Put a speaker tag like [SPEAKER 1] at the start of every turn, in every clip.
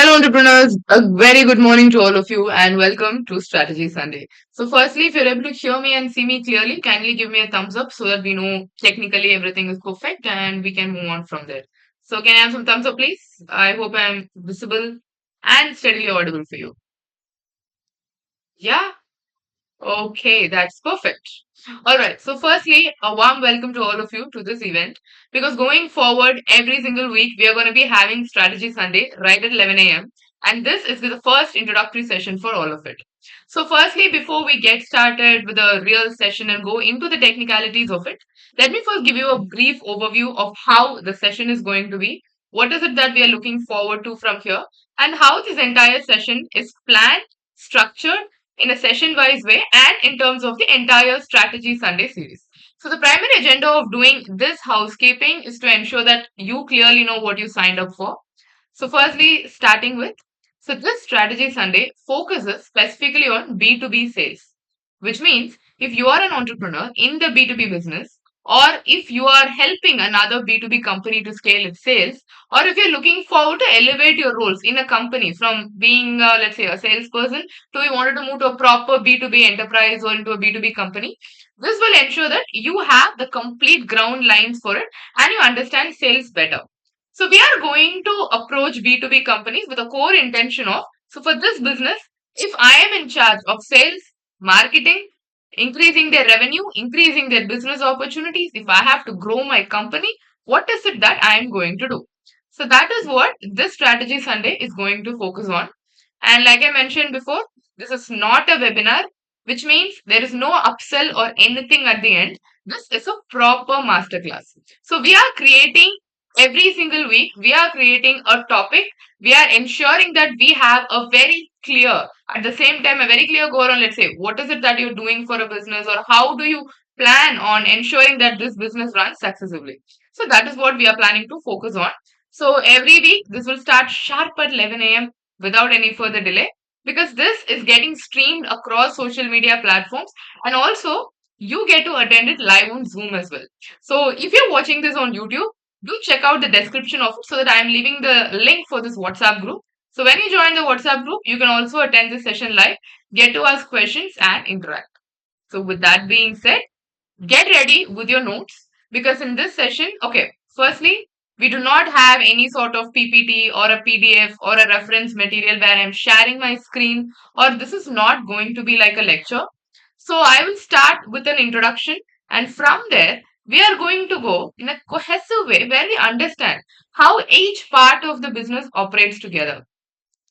[SPEAKER 1] Hello, entrepreneurs. A very good morning to all of you, and welcome to Strategy Sunday. So, firstly, if you're able to hear me and see me clearly, kindly give me a thumbs up so that we know technically everything is perfect and we can move on from there. So, can I have some thumbs up, please? I hope I'm visible and steadily audible for you. Yeah? Okay, that's perfect. All right. So, firstly, a warm welcome to all of you to this event because going forward, every single week, we are going to be having Strategy Sunday right at 11 a.m. And this is the first introductory session for all of it. So, firstly, before we get started with the real session and go into the technicalities of it, let me first give you a brief overview of how the session is going to be. What is it that we are looking forward to from here, and how this entire session is planned, structured, in a session wise way and in terms of the entire Strategy Sunday series. So, the primary agenda of doing this housekeeping is to ensure that you clearly know what you signed up for. So, firstly, starting with this Strategy Sunday focuses specifically on B2B sales, which means if you are an entrepreneur in the B2B business, or if you are helping another B2B company to scale its sales, or if you're looking forward to elevate your roles in a company from being, let's say, a salesperson to you wanted to move to a proper B2B enterprise or into a B2B company, this will ensure that you have the complete ground lines for it and you understand sales better. So we are going to approach B2B companies with a core intention of, so for this business, if I am in charge of sales, marketing, increasing their revenue, increasing their business opportunities, if I have to grow my company, what is it that I am going to do? So that is what this Strategy Sunday is going to focus on. And like I mentioned before, this is not a webinar, which means there is no upsell or anything at the end. This is a proper masterclass. So we are creating every single week, we are creating a topic. We are ensuring that we have a very clear, at the same time, a very clear goal on, let's say, what is it that you're doing for a business or how do you plan on ensuring that this business runs successfully. So that is what we are planning to focus on. So every week, this will start sharp at 11 a.m. without any further delay because this is getting streamed across social media platforms and also you get to attend it live on Zoom as well. So if you're watching this on YouTube, do check out the description of it so that I'm leaving the link for this WhatsApp group. So when you join the WhatsApp group, you can also attend this session live, get to ask questions and interact. So with that being said, get ready with your notes because in this session, okay, firstly, we do not have any sort of PPT or a PDF or a reference material where I'm sharing my screen, or this is not going to be like a lecture. So I will start with an introduction, and from there, we are going to go in a cohesive way where we understand how each part of the business operates together.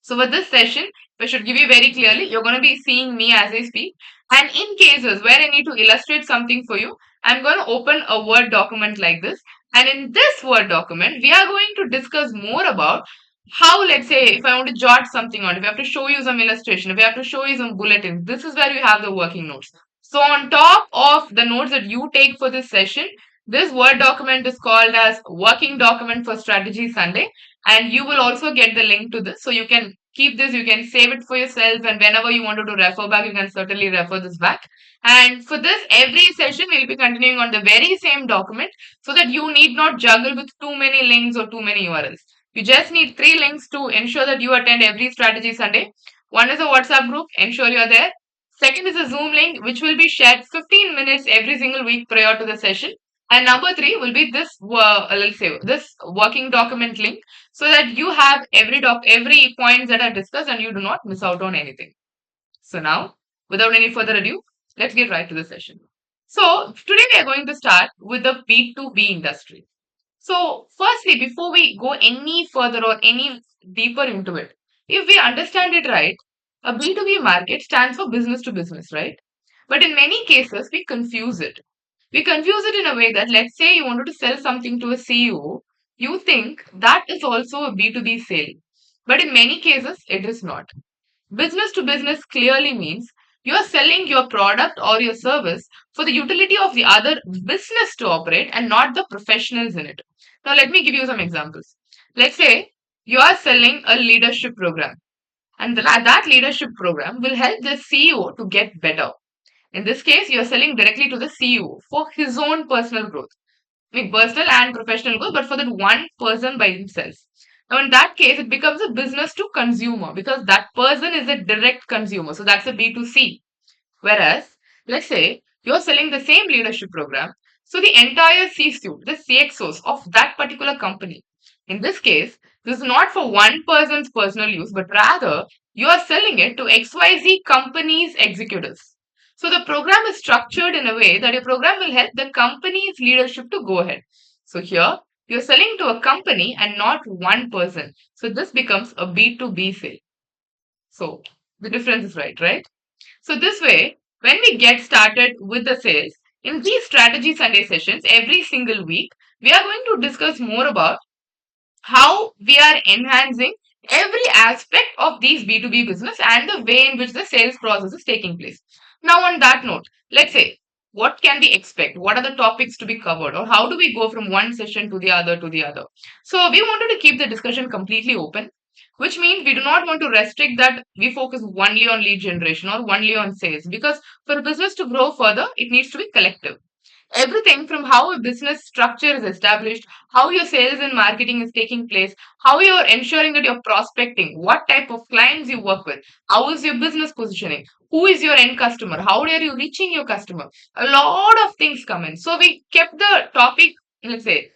[SPEAKER 1] So for this session, if I should give you very clearly, you're going to be seeing me as I speak. And in cases where I need to illustrate something for you, I'm going to open a Word document like this. And in this Word document, we are going to discuss more about how, let's say, if I want to jot something on, if I have to show you some illustration, if I have to show you some bulletins, this is where you have the working notes. So on top of the notes that you take for this session, this Word document is called as Working Document for Strategy Sunday, and you will also get the link to this, so you can keep this, you can save it for yourself, and whenever you wanted to refer back, you can certainly refer this back. And for this, every session will be continuing on the very same document so that you need not juggle with too many links or too many URLs. You just need 3 links to ensure that you attend every Strategy Sunday. One is a WhatsApp group, ensure you're there. Second is a Zoom link, which will be shared 15 minutes every single week prior to the session. And number three will be this, let's say, this working document link, so that you have every points that are discussed and you do not miss out on anything. So now, without any further ado, let's get right to the session. So today we are going to start with the B2B industry. So firstly, before we go any further or any deeper into it, if we understand it right, a B2B market stands for business to business, right? But in many cases, we confuse it. We confuse it in a way that, let's say you wanted to sell something to a CEO, you think that is also a B2B sale. But in many cases, it is not. Business to business clearly means you are selling your product or your service for the utility of the other business to operate and not the professionals in it. Now, let me give you some examples. Let's say you are selling a leadership program, and that leadership program will help the CEO to get better. In this case, you're selling directly to the CEO for his own personal growth. I mean, personal and professional growth, but for that one person by himself. Now, in that case, it becomes a business to consumer because that person is a direct consumer. So that's a B2C. Whereas, let's say you're selling the same leadership program, so the entire C suite, the CXOs of that particular company. In this case, this is not for one person's personal use, but rather you are selling it to XYZ company's executives. So the program is structured in a way that your program will help the company's leadership to go ahead. So here you're selling to a company and not one person. So this becomes a B2B sale. So the difference is right? So this way, when we get started with the sales, in these strategy Sunday sessions every single week, we are going to discuss more about how we are enhancing every aspect of these B2B business and the way in which the sales process is taking place. Now, on that note, let's say what can we expect? What are the topics to be covered? Or how do we go from one session to the other to the other? So, we wanted to keep the discussion completely open, which means we do not want to restrict that we focus only on lead generation or only on sales because for a business to grow further, it needs to be collective. Everything from how a business structure is established, how your sales and marketing is taking place, how you're ensuring that you're prospecting, what type of clients you work with, how is your business positioning, who is your end customer, how are you reaching your customer. A lot of things come in. So we kept the topic, let's say,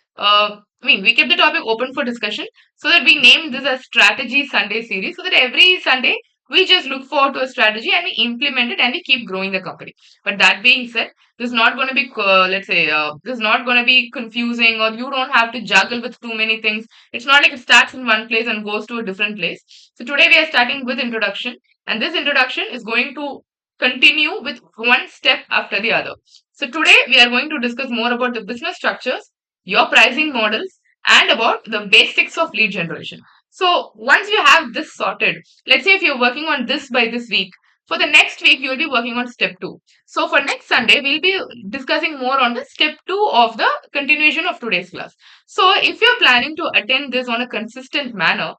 [SPEAKER 1] we kept the topic open for discussion so that we named this as Strategy Sunday series so that every Sunday we just look forward to a strategy and we implement it and we keep growing the company. But that being said, this is not going to be let's say this is not going to be confusing or you don't have to juggle with too many things. It's not like it starts in one place and goes to a different place. So today we are starting with introduction, and this introduction is going to continue with one step after the other. So today we are going to discuss more about the business structures, your pricing models, and about the basics of lead generation. So once you have this sorted, let's say if you're working on this by this week, for the next week you'll be working on step 2. So for next Sunday, we'll be discussing more on the step 2 of the continuation of today's class. So if you're planning to attend this on a consistent manner,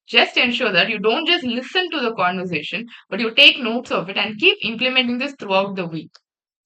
[SPEAKER 1] just ensure that you don't just listen to the conversation, but you take notes of it and keep implementing this throughout the week.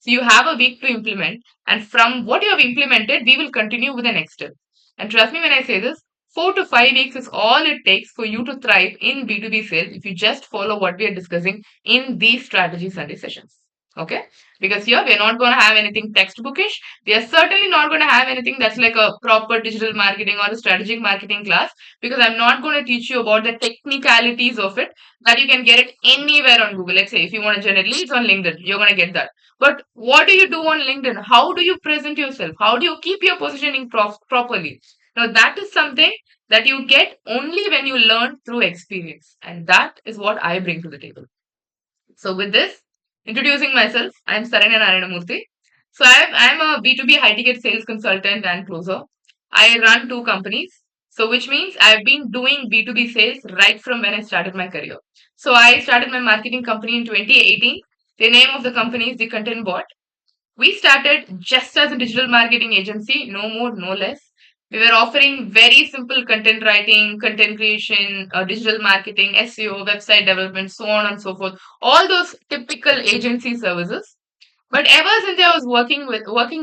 [SPEAKER 1] So you have a week to implement, and from what you have implemented, we will continue with the next step. And trust me when I say this, 4 to 5 weeks is all it takes for you to thrive in B2B sales if you just follow what we are discussing in these strategy Sunday sessions. Okay? Because here we are not going to have anything textbookish. We are certainly not going to have anything that's like a proper digital marketing or a strategic marketing class because I'm not going to teach you about the technicalities of it that you can get it anywhere on Google. Let's say if you want to generate leads on LinkedIn, you're going to get that. But what do you do on LinkedIn? How do you present yourself? How do you keep your positioning properly? Now, that is something that you get only when you learn through experience. And that is what I bring to the table. So, with this, introducing myself, I'm Saranya Narayanamurthy. So, I'm a B2B high ticket sales consultant and closer. I run 2 companies. So, which means I've been doing B2B sales right from when I started my career. So, I started my marketing company in 2018. The name of the company is The Content Bot. We started just as a digital marketing agency, no more, no less. We were offering very simple content writing, content creation, digital marketing, SEO, website development, so on and so forth. All those typical agency services. But ever since I was working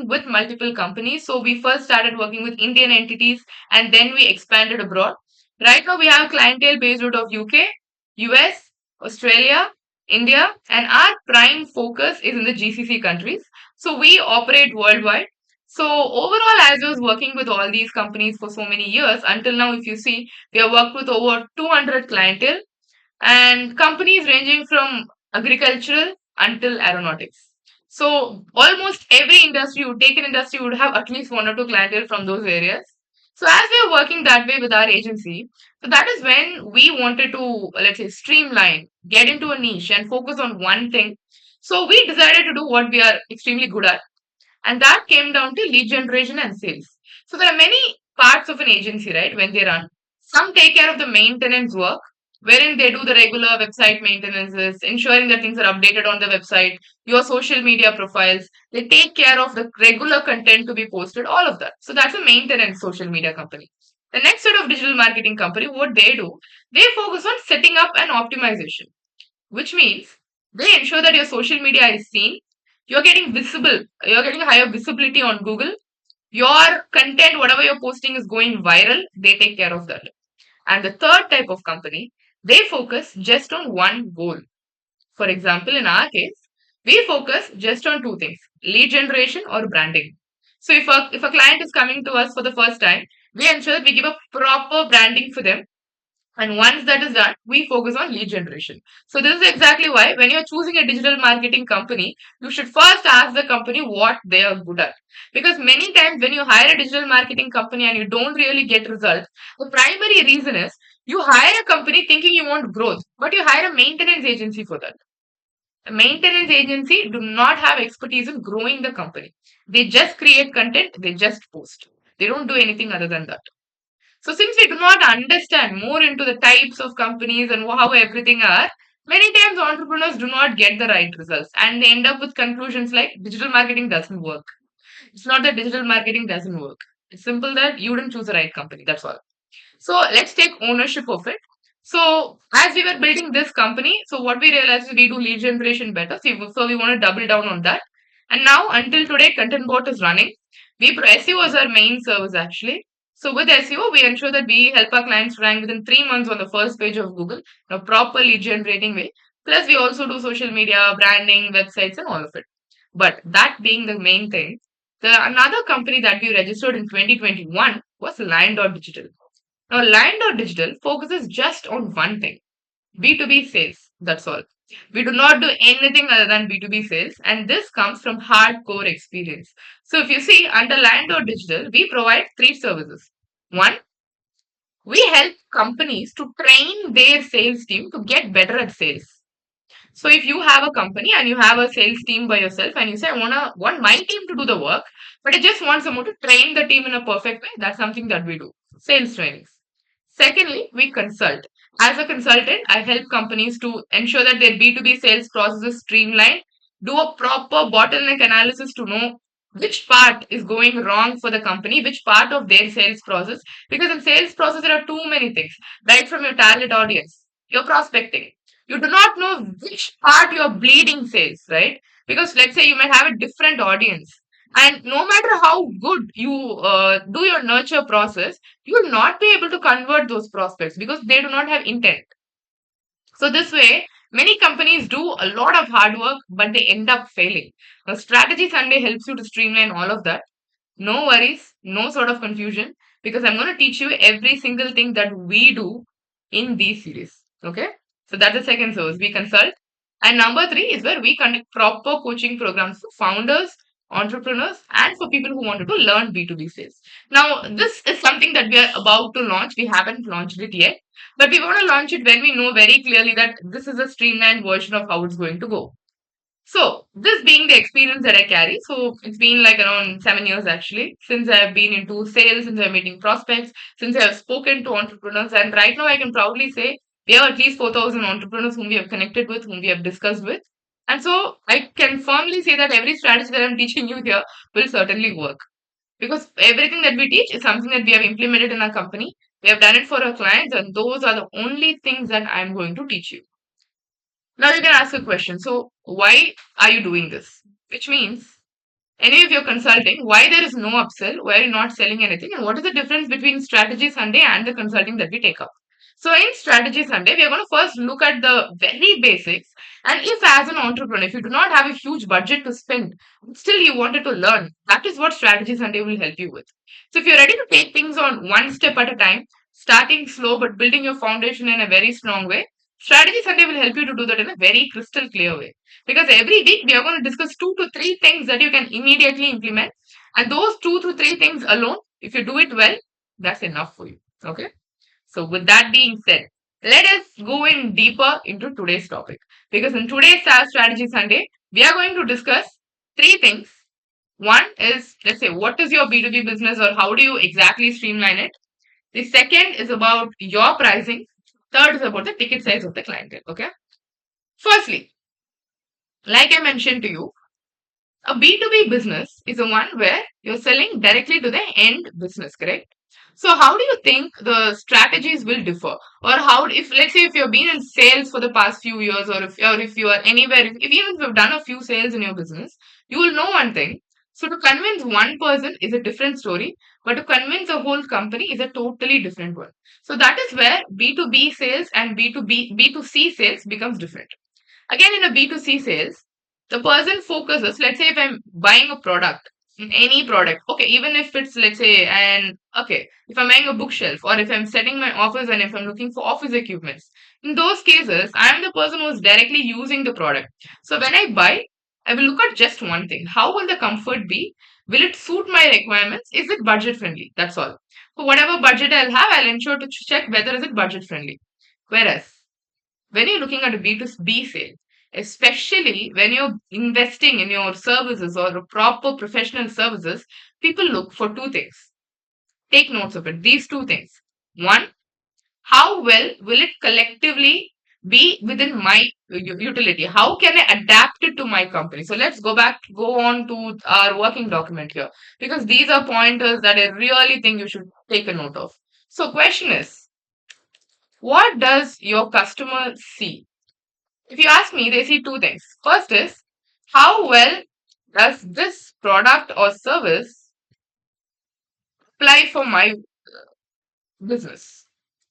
[SPEAKER 1] with multiple companies, so we first started working with Indian entities and then we expanded abroad. Right now we have clientele based out of UK, US, Australia, India, and our prime focus is in the GCC countries. So we operate worldwide. So overall, as I was working with all these companies for so many years, until now, if you see, we have worked with over 200 clientele and companies ranging from agricultural until aeronautics. So almost every industry, you take an industry, you would have at least 1 or 2 clientele from those areas. So as we are working that way with our agency, so that is when we wanted to, let's say, streamline, get into a niche and focus on one thing. So we decided to do what we are extremely good at, and that came down to lead generation and sales. So there are many parts of an agency, right, when they run. Some take care of the maintenance work, wherein they do the regular website maintenances, ensuring that things are updated on the website, your social media profiles. They take care of the regular content to be posted, all of that. So that's a maintenance social media company. The next set of digital marketing company, what they do, they focus on setting up an optimization, which means they ensure that your social media is seen, you're getting visible, you're getting higher visibility on Google, your content, whatever you're posting, is going viral. They take care of that. And the third type of company, they focus just on one goal. For example, in our case, we focus just on two things: lead generation or branding. So if a client is coming to us for the first time, we ensure that we give a proper branding for them, and once that is done, we focus on lead generation. So this is exactly why when you're choosing a digital marketing company, you should first ask the company what they are good at. Because many times when you hire a digital marketing company and you don't really get results, the primary reason is you hire a company thinking you want growth, but you hire a maintenance agency for that. A maintenance agency do not have expertise in growing the company. They just create content, they just post. They don't do anything other than that. So since we do not understand more into the types of companies and how everything are, many times entrepreneurs do not get the right results and they end up with conclusions like digital marketing doesn't work. It's not that digital marketing doesn't work. It's simple that you didn't choose the right company. That's all. So let's take ownership of it. So as we were building this company, so what we realized is we do lead generation better. So we want to double down on that. And now until today, Content Bot is running. SEO is our main service actually. So with SEO, we ensure that we help our clients rank within 3 months on the first page of Google in a proper lead generating way. Plus, we also do social media, branding, websites, and all of it. But that being the main thing, the another company that we registered in 2021 was Lion Digital. Now, Lion Digital focuses just on one thing: B2B sales. That's all. We do not do anything other than B2B sales, and this comes from hardcore experience. So, if you see, under Lion Digital, we provide three services. One, we help companies to train their sales team to get better at sales. So, if you have a company and you have a sales team by yourself, and you say, I want my team to do the work, but I just want someone to train the team in a perfect way, that's something that we do. Sales trainings. Secondly, we consult. As a consultant, I help companies to ensure that their B2B sales process is streamlined, do a proper bottleneck analysis to know which part is going wrong for the company, which part of their sales process. Because in sales process, there are too many things, right from your target audience, your prospecting. You do not know which part you're bleeding sales, right? Because let's say you might have a different audience. And no matter how good you do your nurture process, you will not be able to convert those prospects because they do not have intent. So this way, many companies do a lot of hard work, but they end up failing. Now, Strategy Sunday helps you to streamline all of that. No worries, no sort of confusion, because I'm going to teach you every single thing that we do in these series. Okay? So that's the second source. We consult. And number three is where we conduct proper coaching programs for founders, entrepreneurs, and for people who wanted to learn B2B sales. Now, this is something that we are about to launch. We haven't launched it yet, but we want to launch it when we know very clearly that this is a streamlined version of how it's going to go. So, this being the experience that I carry, so it's been like around 7 years actually, since I've been into sales, since I'm meeting prospects, since I've spoken to entrepreneurs, and right now I can proudly say we have at least 4,000 entrepreneurs whom we have connected with, whom we have discussed with. And so I can firmly say that every strategy that I'm teaching you here will certainly work. Because everything that we teach is something that we have implemented in our company. We have done it for our clients, and those are the only things that I'm going to teach you. Now you can ask a question. So why are you doing this? Which means any of your consulting, why there is no upsell, why you're not selling anything, and what is the difference between Strategy Sunday and the consulting that we take up. So in Strategy Sunday, we are going to first look at the very basics. And if as an entrepreneur, if you do not have a huge budget to spend, but still you wanted to learn, that is what Strategy Sunday will help you with. So if you're ready to take things on one step at a time, starting slow but building your foundation in a very strong way, Strategy Sunday will help you to do that in a very crystal clear way. Because every week we are going to discuss 2 to 3 things that you can immediately implement. And those 2 to 3 things alone, if you do it well, that's enough for you. Okay. So, with that being said, let us go in deeper into today's topic. Because in today's SaaS Strategy Sunday, we are going to discuss 3 things. One is, let's say, what is your B2B business or how do you exactly streamline it? The second is about your pricing. Third is about the ticket size of the clientele. Okay. Firstly, like I mentioned to you, a B2B business is the one where you're selling directly to the end business, correct? So how do you think the strategies will differ? Or how, if let's say if you've been in sales for the past few years, or if you are anywhere, if even if you've done a few sales in your business, you will know one thing. So to convince one person is a different story, but to convince a whole company is a totally different one. So that is where B2B sales and B2C sales becomes different. Again, in a B2C sales, the person focuses, let's say if I'm buying a product, any product, okay, even if it's, let's say, if I'm buying a bookshelf or if I'm setting my office and if I'm looking for office equipments, in those cases, I'm the person who's directly using the product. So when I buy, I will look at just one thing. How will the comfort be? Will it suit my requirements? Is it budget friendly? That's all. So whatever budget I'll have, I'll ensure to check whether is it budget friendly. Whereas when you're looking at a B2B sale, especially when you're investing in your services or proper professional services, people look for two things. Take notes of it. These two things. One, how well will it collectively be within my utility? How can I adapt it to my company? So let's go on to our working document here because these are pointers that I really think you should take a note of. So question is, what does your customer see? If you ask me, they see two things. First is how well does this product or service apply for my business?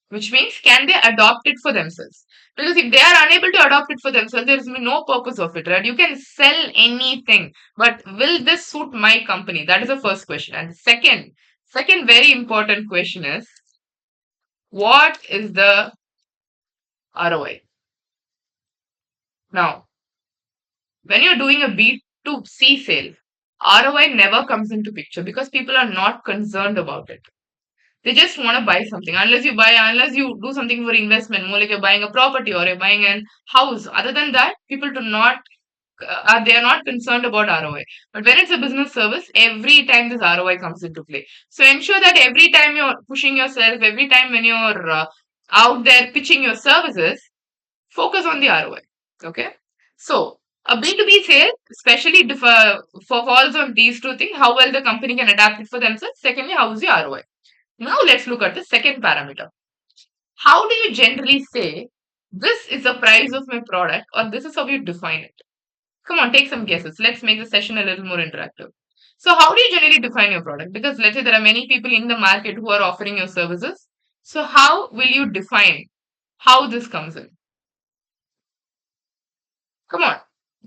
[SPEAKER 1] Which means can they adopt it for themselves? Because if they are unable to adopt it for themselves, there is no purpose of it, right? You can sell anything, but will this suit my company? That is the first question. And second very important question is what is the ROI? Now, when you're doing a B2C sale, ROI never comes into picture because people are not concerned about it. They just want to buy something. Unless you do something for investment, more like you're buying a property or you're buying an house. Other than that, people do not they are not concerned about ROI. But when it's a business service, every time this ROI comes into play. So ensure that every time you're pushing yourself, every time when you're out there pitching your services, focus on the ROI. Okay. So a B2B sale especially falls on these two things, how well the company can adapt it for themselves. Secondly, how is the ROI? Now let's look at the second parameter. How do you generally say this is the price of my product or this is how you define it? Come on, take some guesses. Let's make the session a little more interactive. So how do you generally define your product? Because let's say there are many people in the market who are offering your services. So how will you define how this comes in? Come on,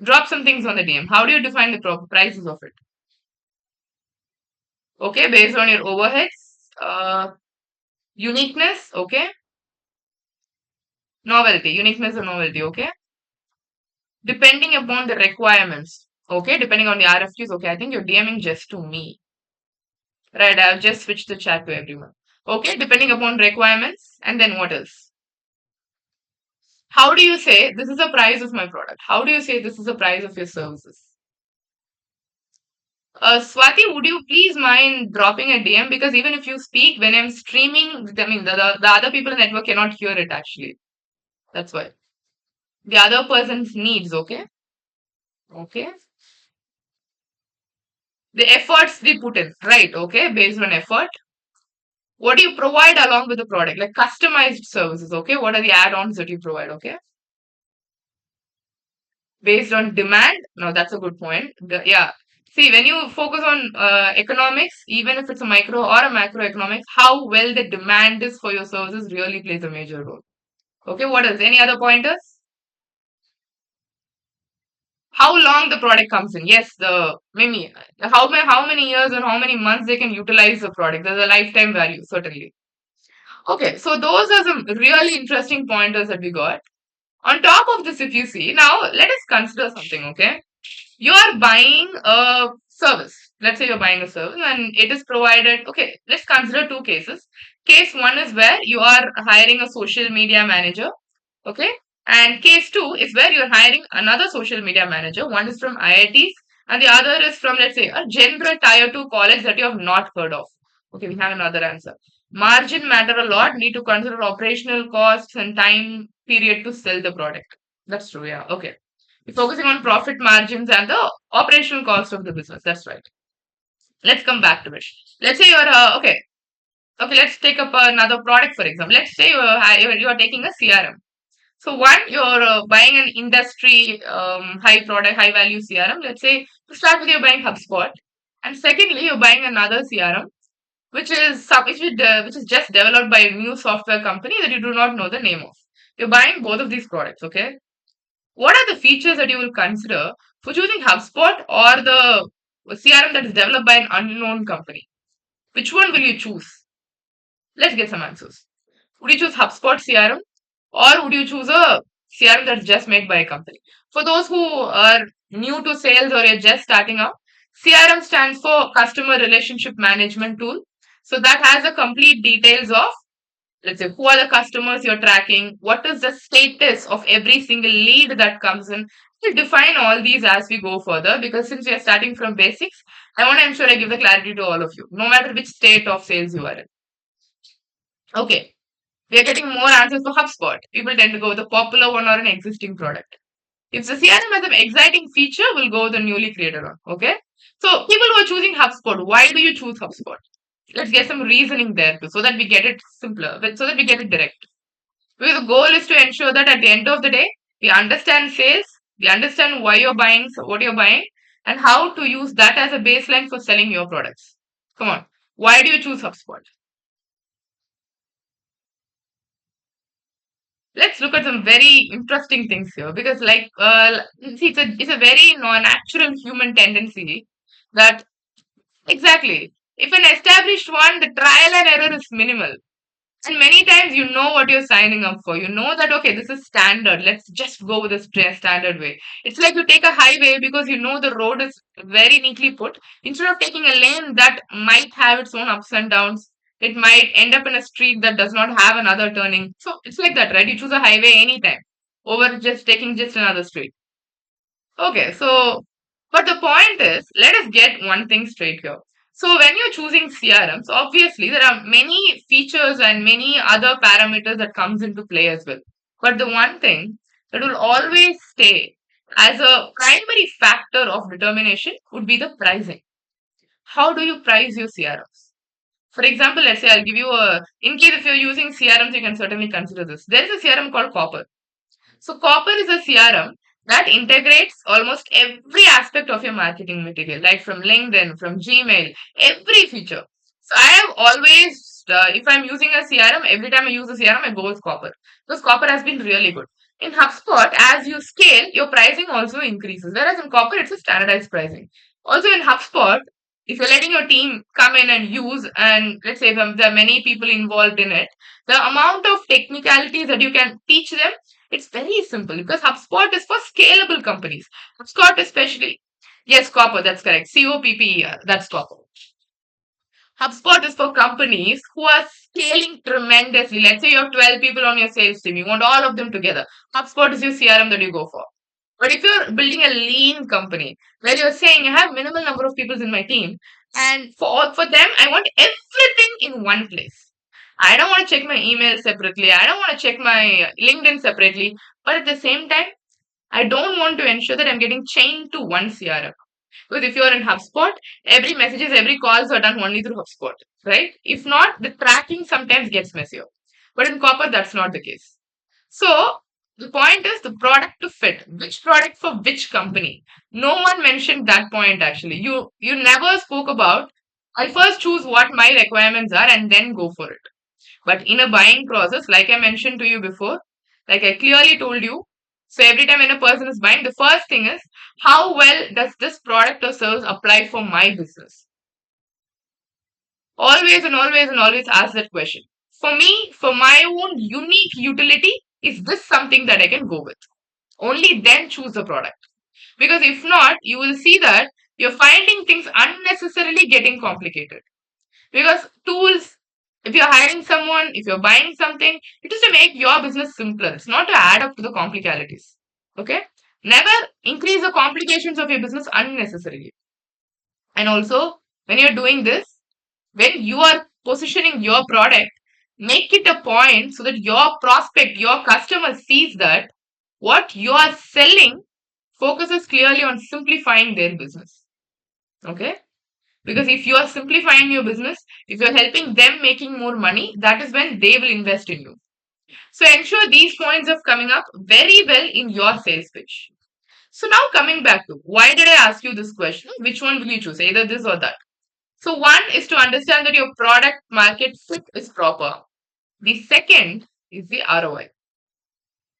[SPEAKER 1] drop some things on the DM. How do you define the prices of it? Okay, based on your overheads, uniqueness, okay, novelty, uniqueness and novelty, okay, depending upon the requirements, okay, depending on the RFQs, okay, I think you're DMing just to me, right? I've just switched the chat to everyone, okay, depending upon requirements, and then what else? How do you say this is the price of my product? How do you say this is the price of your services? Swati, would you please mind dropping a DM? Because even if you speak when I'm streaming, I mean, the other people in the network cannot hear it actually. That's why. The other person's needs, okay? Okay. The efforts they put in, right? Okay. Based on effort. What do you provide along with the product? Like customized services, okay? What are the add ons that you provide, okay? Based on demand. No, that's a good point. Yeah. See, when you focus on economics, even if it's a micro or a macroeconomics, how well the demand is for your services really plays a major role. Okay, what else? Any other pointers? How long the product comes in? Yes, the maybe how many years or how many months they can utilize the product. There's a lifetime value, certainly. Okay, so those are some really interesting pointers that we got. On top of this, if you see, now let us consider something, okay? You are buying a service. Let's say you're buying a service and it is provided. Okay, let's consider two cases. Case one is where you are hiring a social media manager. Okay. And case two is where you're hiring another social media manager. One is from IITs and the other is from, let's say, a general tier two college that you have not heard of. Okay, we have another answer. Margin matter a lot. Need to consider operational costs and time period to sell the product. That's true. Yeah. Okay. We're focusing on profit margins and the operational cost of the business. That's right. Let's come back to it. Let's say you're okay. Okay, let's take up another product for example. Let's say you are taking a CRM. So one, you're buying an industry high product, high value CRM. Let's say to start with, you're buying HubSpot. And secondly, you're buying another CRM, which is just developed by a new software company that you do not know the name of. You're buying both of these products, okay? What are the features that you will consider for choosing HubSpot or the CRM that is developed by an unknown company? Which one will you choose? Let's get some answers. Would you choose HubSpot CRM or would you choose a CRM that's just made by a company? For those who are new to sales or you're just starting out, CRM stands for Customer Relationship Management Tool. So that has the complete details of, let's say, who are the customers you're tracking, what is the status of every single lead that comes in. We'll define all these as we go further, because since we are starting from basics, I want to ensure I give the clarity to all of you, no matter which state of sales you are in. Okay, we are getting more answers for HubSpot. People tend to go with a popular one or an existing product. If the CRM has an exciting feature, we'll go with the newly created one. Okay. So people who are choosing HubSpot, why do you choose HubSpot? Let's get some reasoning there too, so that we get it simpler, so that we get it direct. Because the goal is to ensure that at the end of the day, we understand sales, we understand why you're buying, so what you're buying, and how to use that as a baseline for selling your products. Come on. Why do you choose HubSpot? Let's look at some very interesting things here, because see, it's a very natural human tendency that, exactly, if an established one, the trial and error is minimal, and many times you know what you're signing up for. You know that, okay, this is standard, let's just go with the standard way. It's like you take a highway because you know the road is very neatly put. Instead of taking a lane that might have its own ups and downs, it might end up in a street that does not have another turning. So it's like that, right? You choose a highway anytime over just taking just another street. Okay, so, but the point is, let us get one thing straight here. So when you're choosing CRMs, obviously there are many features and many other parameters that comes into play as well. But the one thing that will always stay as a primary factor of determination would be the pricing. How do you price your CRMs? For example, let's say I'll give you in case if you're using CRMs, you can certainly consider this. There is a CRM called Copper. So Copper is a CRM that integrates almost every aspect of your marketing material, like from LinkedIn, from Gmail, every feature. So I have always, if I'm using a CRM, every time I use a CRM, I go with Copper because Copper has been really good. In HubSpot, as you scale, your pricing also increases. Whereas in Copper, it's a standardized pricing. Also in HubSpot, if you're letting your team come in and use, and let's say there are many people involved in it, the amount of technicalities that you can teach them, it's very simple because HubSpot is for scalable companies. HubSpot especially. Yes, Copper, that's correct. COPPER, that's Copper. HubSpot is for companies who are scaling tremendously. Let's say you have 12 people on your sales team. You want all of them together. HubSpot is your CRM that you go for. But if you're building a lean company where you're saying I have minimal number of people in my team, and for them, I want everything in one place. I don't want to check my email separately. I don't want to check my LinkedIn separately. But at the same time, I don't want to ensure that I'm getting chained to one CRM. Because if you're in HubSpot, every messages, every calls are done only through HubSpot, right? If not, the tracking sometimes gets messier. But in Copper, that's not the case. So the point is the product to fit. Which product for which company? No one mentioned that point actually. You never spoke about. I first choose what my requirements are and then go for it. But in a buying process, like I mentioned to you before, like I clearly told you, so every time when a person is buying, the first thing is how well does this product or service apply for my business? Always and always and always ask that question. For me, for my own unique utility, is this something that I can go with? Only then choose the product. Because if not, you will see that you're finding things unnecessarily getting complicated. Because tools, if you're hiring someone, if you're buying something, it is to make your business simpler. It's not to add up to the complicalities. Okay? Never increase the complications of your business unnecessarily. And also, when you're doing this, when you are positioning your product, make it a point so that your prospect, your customer sees that what you are selling focuses clearly on simplifying their business. Okay? Because if you are simplifying your business, if you're helping them making more money, that is when they will invest in you. So ensure these points are coming up very well in your sales pitch. So now coming back to why did I ask you this question? Which one will you choose? Either this or that. So one is to understand that your product market fit is proper. The second is the ROI.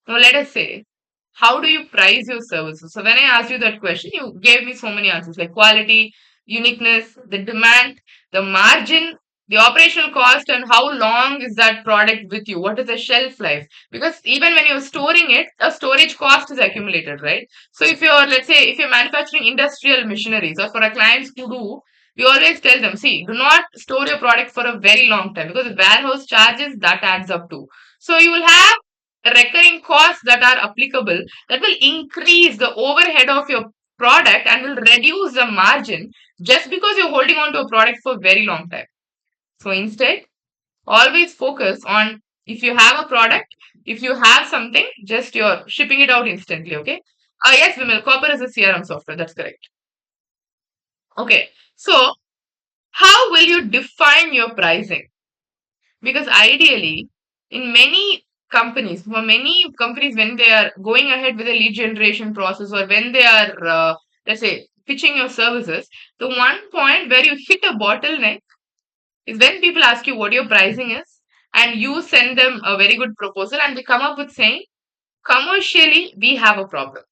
[SPEAKER 1] Now let us say, how do you price your services? So when I asked you that question, you gave me so many answers like quality, uniqueness, the demand, the margin, the operational cost, and how long is that product with you? What is the shelf life? Because even when you're storing it, a storage cost is accumulated, right? So if you're, let's say, if you're manufacturing industrial machineries or for our clients who do, we always tell them, see, do not store your product for a very long time because the warehouse charges that adds up to. So you will have recurring costs that are applicable that will increase the overhead of your product and will reduce the margin just because you're holding on to a product for a very long time. So instead, always focus on if you have a product, if you have something, just you're shipping it out instantly, okay? Yes, Vimal, Copper is a CRM software, that's correct. Okay, so how will you define your pricing? Because ideally, in many companies, when they are going ahead with a lead generation process or when they are, let's say, pitching your services, the one point where you hit a bottleneck is when people ask you what your pricing is and you send them a very good proposal and they come up with saying, commercially, we have a problem.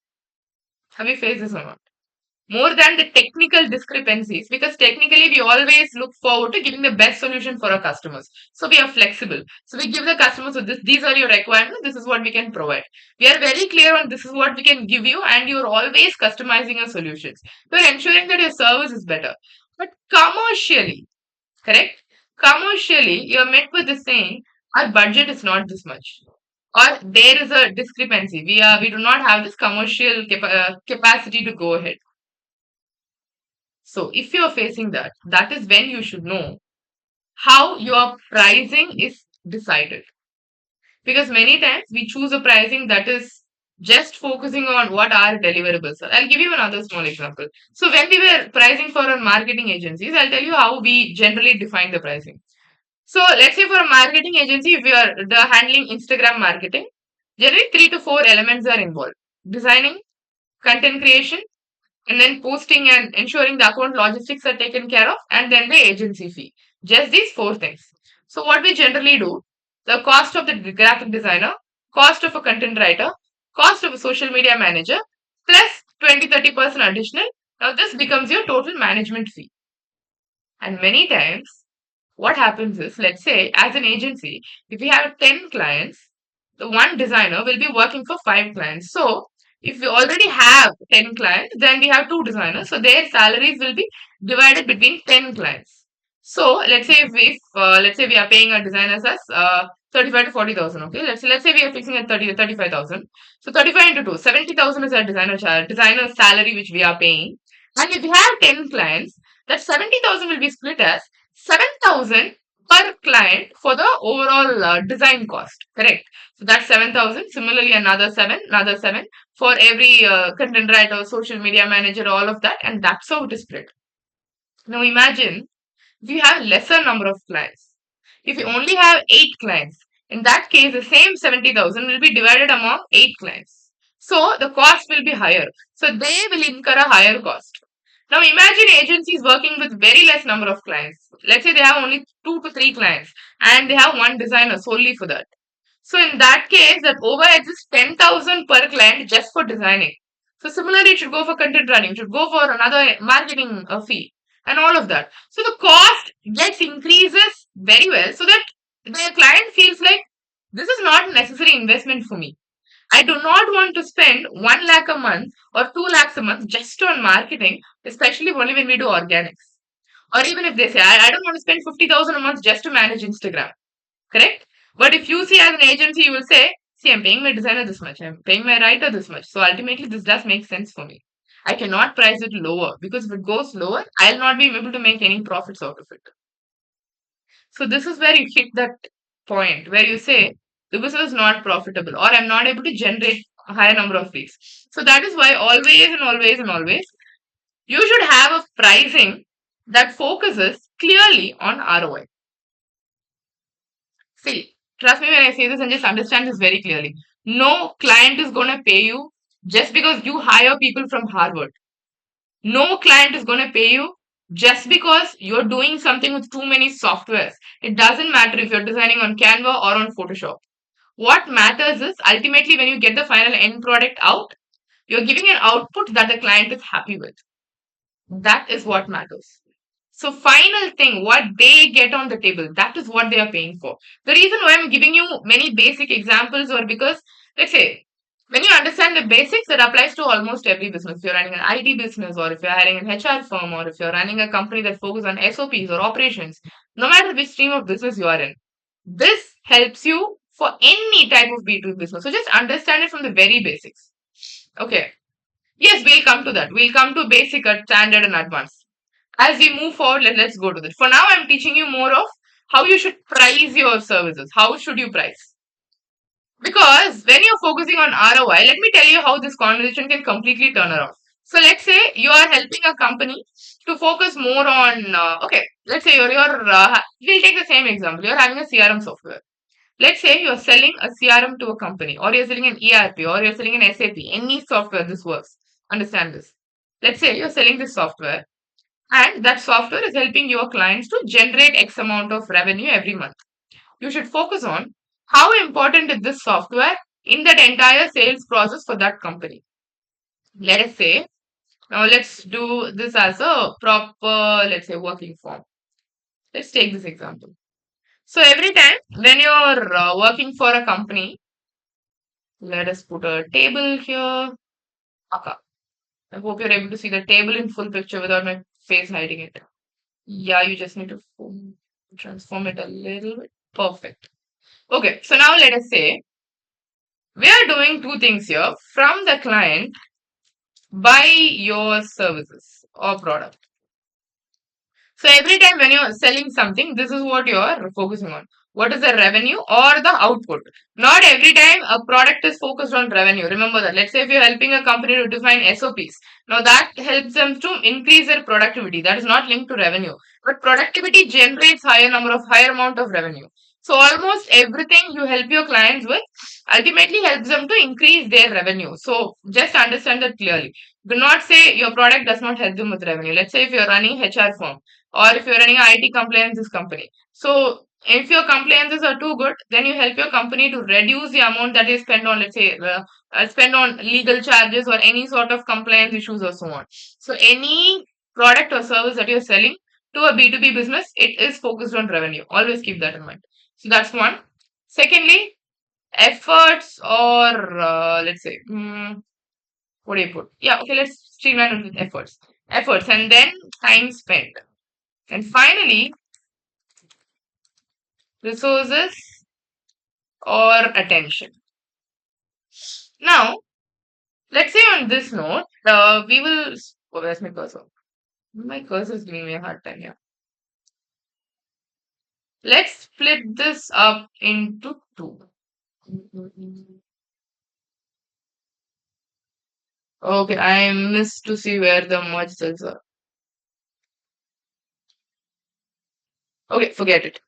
[SPEAKER 1] Have you faced this or not? More than the technical discrepancies, because technically we always look forward to giving the best solution for our customers. So we are flexible. So we give the customers, so these are your requirements, this is what we can provide. We are very clear on this is what we can give you, and you're always customizing your solutions. You're ensuring that your service is better. But commercially, correct? Commercially, you're met with the saying, our budget is not this much. Or there is a discrepancy. We do not have this commercial capacity to go ahead. So if you're facing that, that is when you should know how your pricing is decided. Because many times we choose a pricing that is just focusing on what are deliverables. I'll give you another small example. So when we were pricing for our marketing agencies, I'll tell you how we generally define the pricing. So let's say for a marketing agency, if you are handling Instagram marketing, generally 3 to 4 elements are involved. Designing, content creation, and then posting and ensuring the account logistics are taken care of, and then the agency fee. Just these four things. So what we generally do, the cost of the graphic designer, cost of a content writer, cost of a social media manager, plus 20-30% additional. Now this becomes your total management fee. And many times what happens is, let's say as an agency, if we have 10 clients, the one designer will be working for 5 clients. So if we already have 10 clients, then we have two designers. So their salaries will be divided between 10 clients. So let's say if let's say we are paying our designers as 35 to 40,000. Okay, let's say we are fixing at 30 to 35,000. So 35 into 2, 70,000 is our designer salary which we are paying. And if we have 10 clients, that 70,000 will be split as 7,000 per client for the overall design cost. Correct. So that's 7,000. Similarly, another 7 for every content writer, social media manager, all of that. And that's how it is split. Now imagine if you have lesser number of clients. If you only have 8 clients, in that case, the same 70,000 will be divided among 8 clients. So the cost will be higher. So they will incur a higher cost. Now imagine agencies working with very less number of clients. Let's say they have only 2 to 3 clients and they have one designer solely for that. So in that case, that overhead is 10,000 per client just for designing. So similarly, it should go for content writing, it should go for another marketing fee and all of that. So the cost gets increases very well so that the client feels like this is not necessary investment for me. I do not want to spend 1 lakh a month or 2 lakhs a month just on marketing, especially only when we do organics. Or even if they say, I don't want to spend 50,000 a month just to manage Instagram. Correct? But if you see as an agency, you will say, see, I'm paying my designer this much, I'm paying my writer this much. So ultimately, this does make sense for me. I cannot price it lower because if it goes lower, I'll not be able to make any profits out of it. So this is where you hit that point where you say the business is not profitable or I'm not able to generate a higher number of leads. So that is why always and always and always you should have a pricing that focuses clearly on ROI. See, trust me when I say this and just understand this very clearly. No client is going to pay you Just because you hire people from Harvard, no client is going to pay you just because you're doing something with too many softwares. It doesn't matter if you're designing on Canva or on Photoshop. What matters is ultimately when you get the final end product out, you're giving an output that the client is happy with. That is what matters. So, final thing, what they get on the table, that is what they are paying for. The reason why I'm giving you many basic examples or because, let's say, when you understand the basics, that applies to almost every business. If you're running an IT business, or if you're hiring an HR firm, or if you're running a company that focuses on SOPs or operations, no matter which stream of business you are in, this helps you for any type of B2B business. So just understand it from the very basics. Okay. Yes, we'll come to that. We'll come to basic, standard, and advanced. As we move forward, let's go to this. For now, I'm teaching you more of how you should price your services. How should you price? Because when you're focusing on ROI, let me tell you how this conversation can completely turn around. So let's say you are helping a company to focus more on, okay, let's say we'll take the same example. You're having a CRM software. Let's say you're selling a CRM to a company, or you're selling an ERP, or you're selling an SAP, any software this works. Understand this. Let's say you're selling this software, and that software is helping your clients to generate X amount of revenue every month. You should focus on how important is this software in that entire sales process for that company. Let us say, now let's do this as a proper, let's say, working form. Let's take this example. So every time when you're working for a company, let us put a table here. Okay. I hope you're able to see the table in full picture without my face hiding it. Yeah, you just need to transform it a little bit. Perfect. Okay, so now let us say we are doing two things here. From the client, buy your services or product. So every time when you're selling something, this is what you're focusing on. What is the revenue or the output? Not every time a product is focused on revenue. Remember that. Let's say if you're helping a company to define SOPs, now that helps them to increase their productivity. That is not linked to revenue. But productivity generates higher amount of revenue. So almost everything you help your clients with ultimately helps them to increase their revenue. So just understand that clearly. Do not say your product does not help them with revenue. Let's say if you're running HR firm or if you're running an IT compliances company. So if your compliances are too good, then you help your company to reduce the amount that they spend on, let's say, spend on legal charges or any sort of compliance issues or so on. So any product or service that you're selling to a B2B business, it is focused on revenue. Always keep that in mind. So that's one. Secondly, efforts or let's say, what do you put? Yeah, okay, let's streamline it with efforts. Efforts and then time spent. And finally, resources or attention. Now, let's say on this note, we will. Oh, where's my cursor? My cursor is giving me a hard time. Yeah. Let's split this up into two. Okay, I missed to see where the merge cells are. Okay, forget it.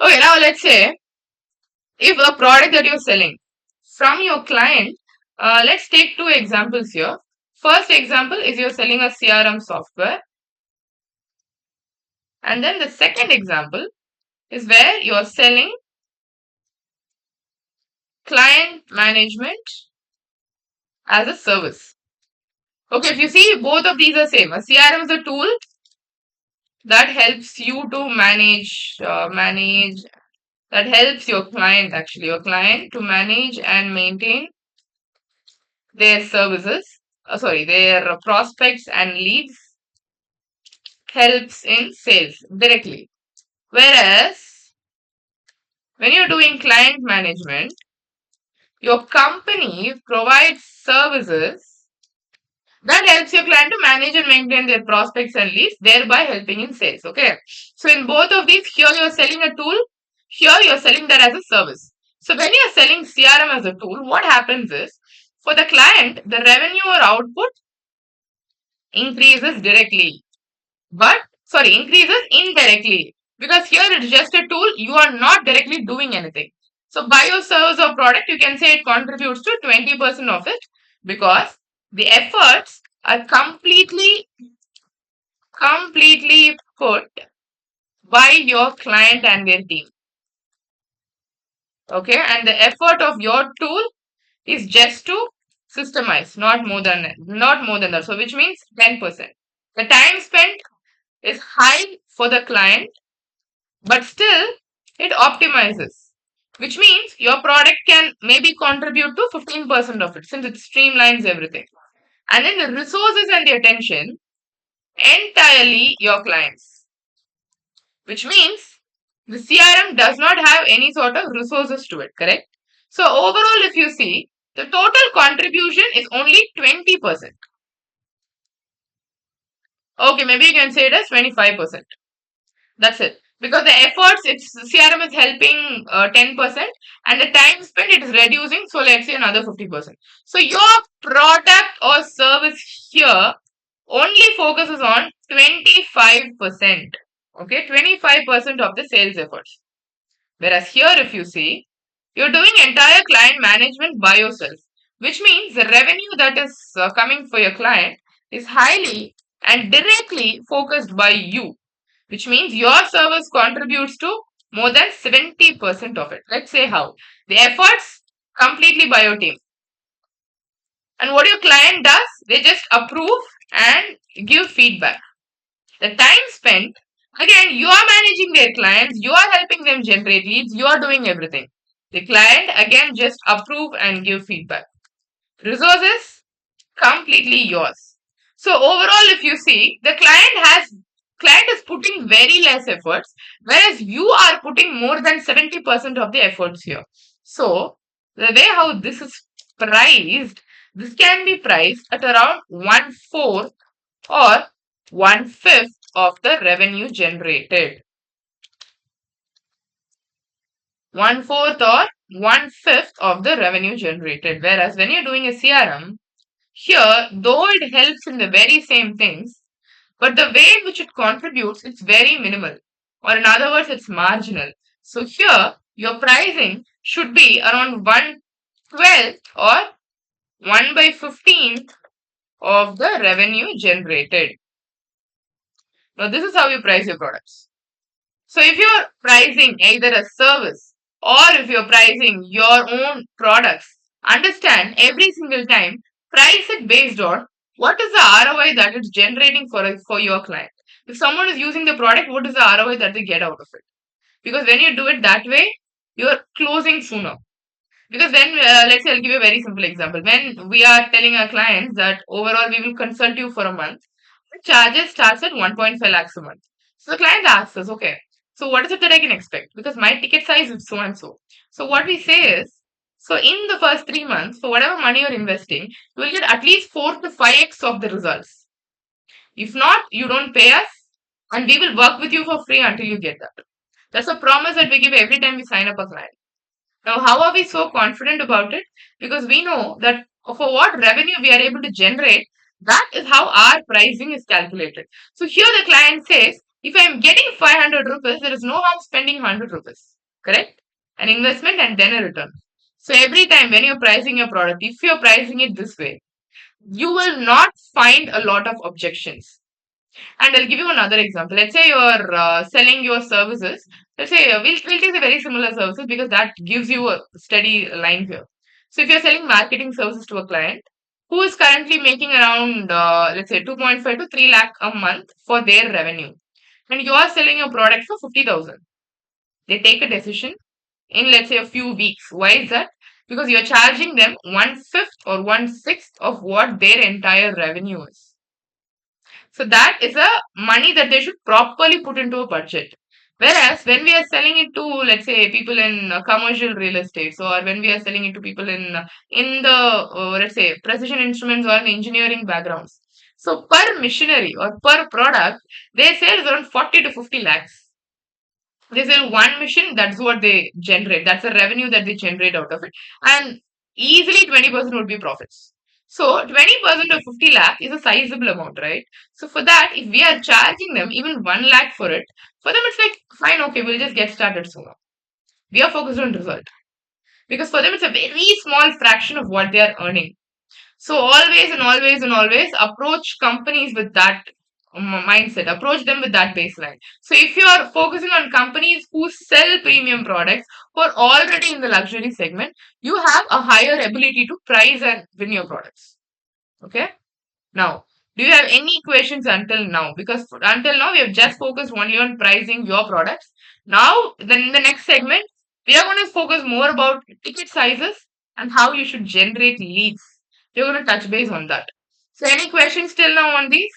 [SPEAKER 1] Okay, now let's say if a product that you're selling from your client, let's take two examples here. First example is you're selling a CRM software, and then the second example is where you're selling client management as a service. Okay, if you see both of these are same. A CRM is a tool that helps you to manage that helps your client to manage and maintain their services. Sorry, their prospects and leads, helps in sales directly. Whereas when you're doing client management, your company provides services that helps your client to manage and maintain their prospects and leads, thereby helping in sales. Okay. So in both of these, here you're selling a tool, here you're selling that as a service. So when you're selling CRM as a tool, what happens is for the client, the revenue or output increases directly, but sorry, increases indirectly because here it's just a tool, you are not directly doing anything. So by your service or product, you can say it contributes to 20% of it, because the efforts are completely put by your client and their team. Okay, and the effort of your tool is just to systemize, not more than that. So which means 10%. The time spent is high for the client, but still it optimizes. Which means your product can maybe contribute to 15% of it since it streamlines everything. And then the resources and the attention entirely your clients. Which means the CRM does not have any sort of resources to it, correct? So overall, if you see, the total contribution is only 20%. Okay, maybe you can say it as 25%. That's it. Because the efforts, it's CRM is helping 10% and the time spent it is reducing. So let's say another 50%. So your product or service here only focuses on 25%. Okay, 25% of the sales efforts. Whereas here, if you see, you're doing entire client management by yourself, which means the revenue that is coming for your client is highly and directly focused by you, which means your service contributes to more than 70% of it. Let's say how. The efforts completely by your team. And what your client does, they just approve and give feedback. The time spent, again, you are managing their clients, you are helping them generate leads, you are doing everything. The client, again, just approve and give feedback. Resources, completely yours. So overall, if you see, the client is putting very less efforts, whereas you are putting more than 70% of the efforts here. So the way how this is priced, this can be priced at around 1/4 or 1/5 of the revenue generated. 1/4 or 1/5 of the revenue generated. Whereas when you're doing a CRM, here, though it helps in the very same things, but the way in which it contributes, it's very minimal. Or in other words, it's marginal. So here, your pricing should be around 1/12 or 1/15 of the revenue generated. Now, this is how you price your products. So if you're pricing either a service or if you're pricing your own products, understand every single time, price it based on what is the ROI that it's generating for your client. If someone is using the product, what is the ROI that they get out of it? Because when you do it that way, you're closing sooner. Because when, let's say, I'll give you a very simple example. When we are telling our clients that overall we will consult you for a month, the charges starts at 1.5 lakhs a month. So the client asks us, okay, so what is it that I can expect? Because my ticket size is so and so. So what we say is, so in the first 3 months, for whatever money you're investing, you will get at least 4 to 5x of the results. If not, you don't pay us and we will work with you for free until you get that. That's a promise that we give every time we sign up a client. Now, how are we so confident about it? Because we know that for what revenue we are able to generate, that is how our pricing is calculated. So here the client says, if I am getting 500 rupees, there is no harm spending 100 rupees. Correct? An investment and then a return. So every time when you're pricing your product, if you're pricing it this way, you will not find a lot of objections. And I'll give you another example. Let's say you're selling your services. Let's say we'll take a very similar services because that gives you a steady line here. So if you're selling marketing services to a client who is currently making around, let's say 2.5 to 3 lakh a month for their revenue, and you are selling your product for 50,000, they take a decision in, let's say, a few weeks. Why is that? Because you're charging them 1/5 or 1/6 of what their entire revenue is. So that is a money that they should properly put into a budget. Whereas when we are selling it to, let's say, people in commercial real estate, or when we are selling it to people in the let's say precision instruments or in engineering backgrounds, so per missionary or per product, they sell around 40 to 50 lakhs. They sell one mission, that's what they generate. That's the revenue that they generate out of it. And easily 20% would be profits. So 20% of 50 lakh is a sizable amount, right? So for that, if we are charging them even 1 lakh for it, for them it's like, fine, okay, we'll just get started sooner. We are focused on result. Because for them it's a very small fraction of what they are earning. So always and always and always approach companies with that mindset. Approach them with that baseline. So if you are focusing on companies who sell premium products who are already in the luxury segment, you have a higher ability to price and win your products. Okay. Now, do you have any questions until now? Because until now we have just focused only on pricing your products. Now, then in the next segment, we are going to focus more about ticket sizes and how you should generate leads. We're going to touch base on that. So, any questions till now on these?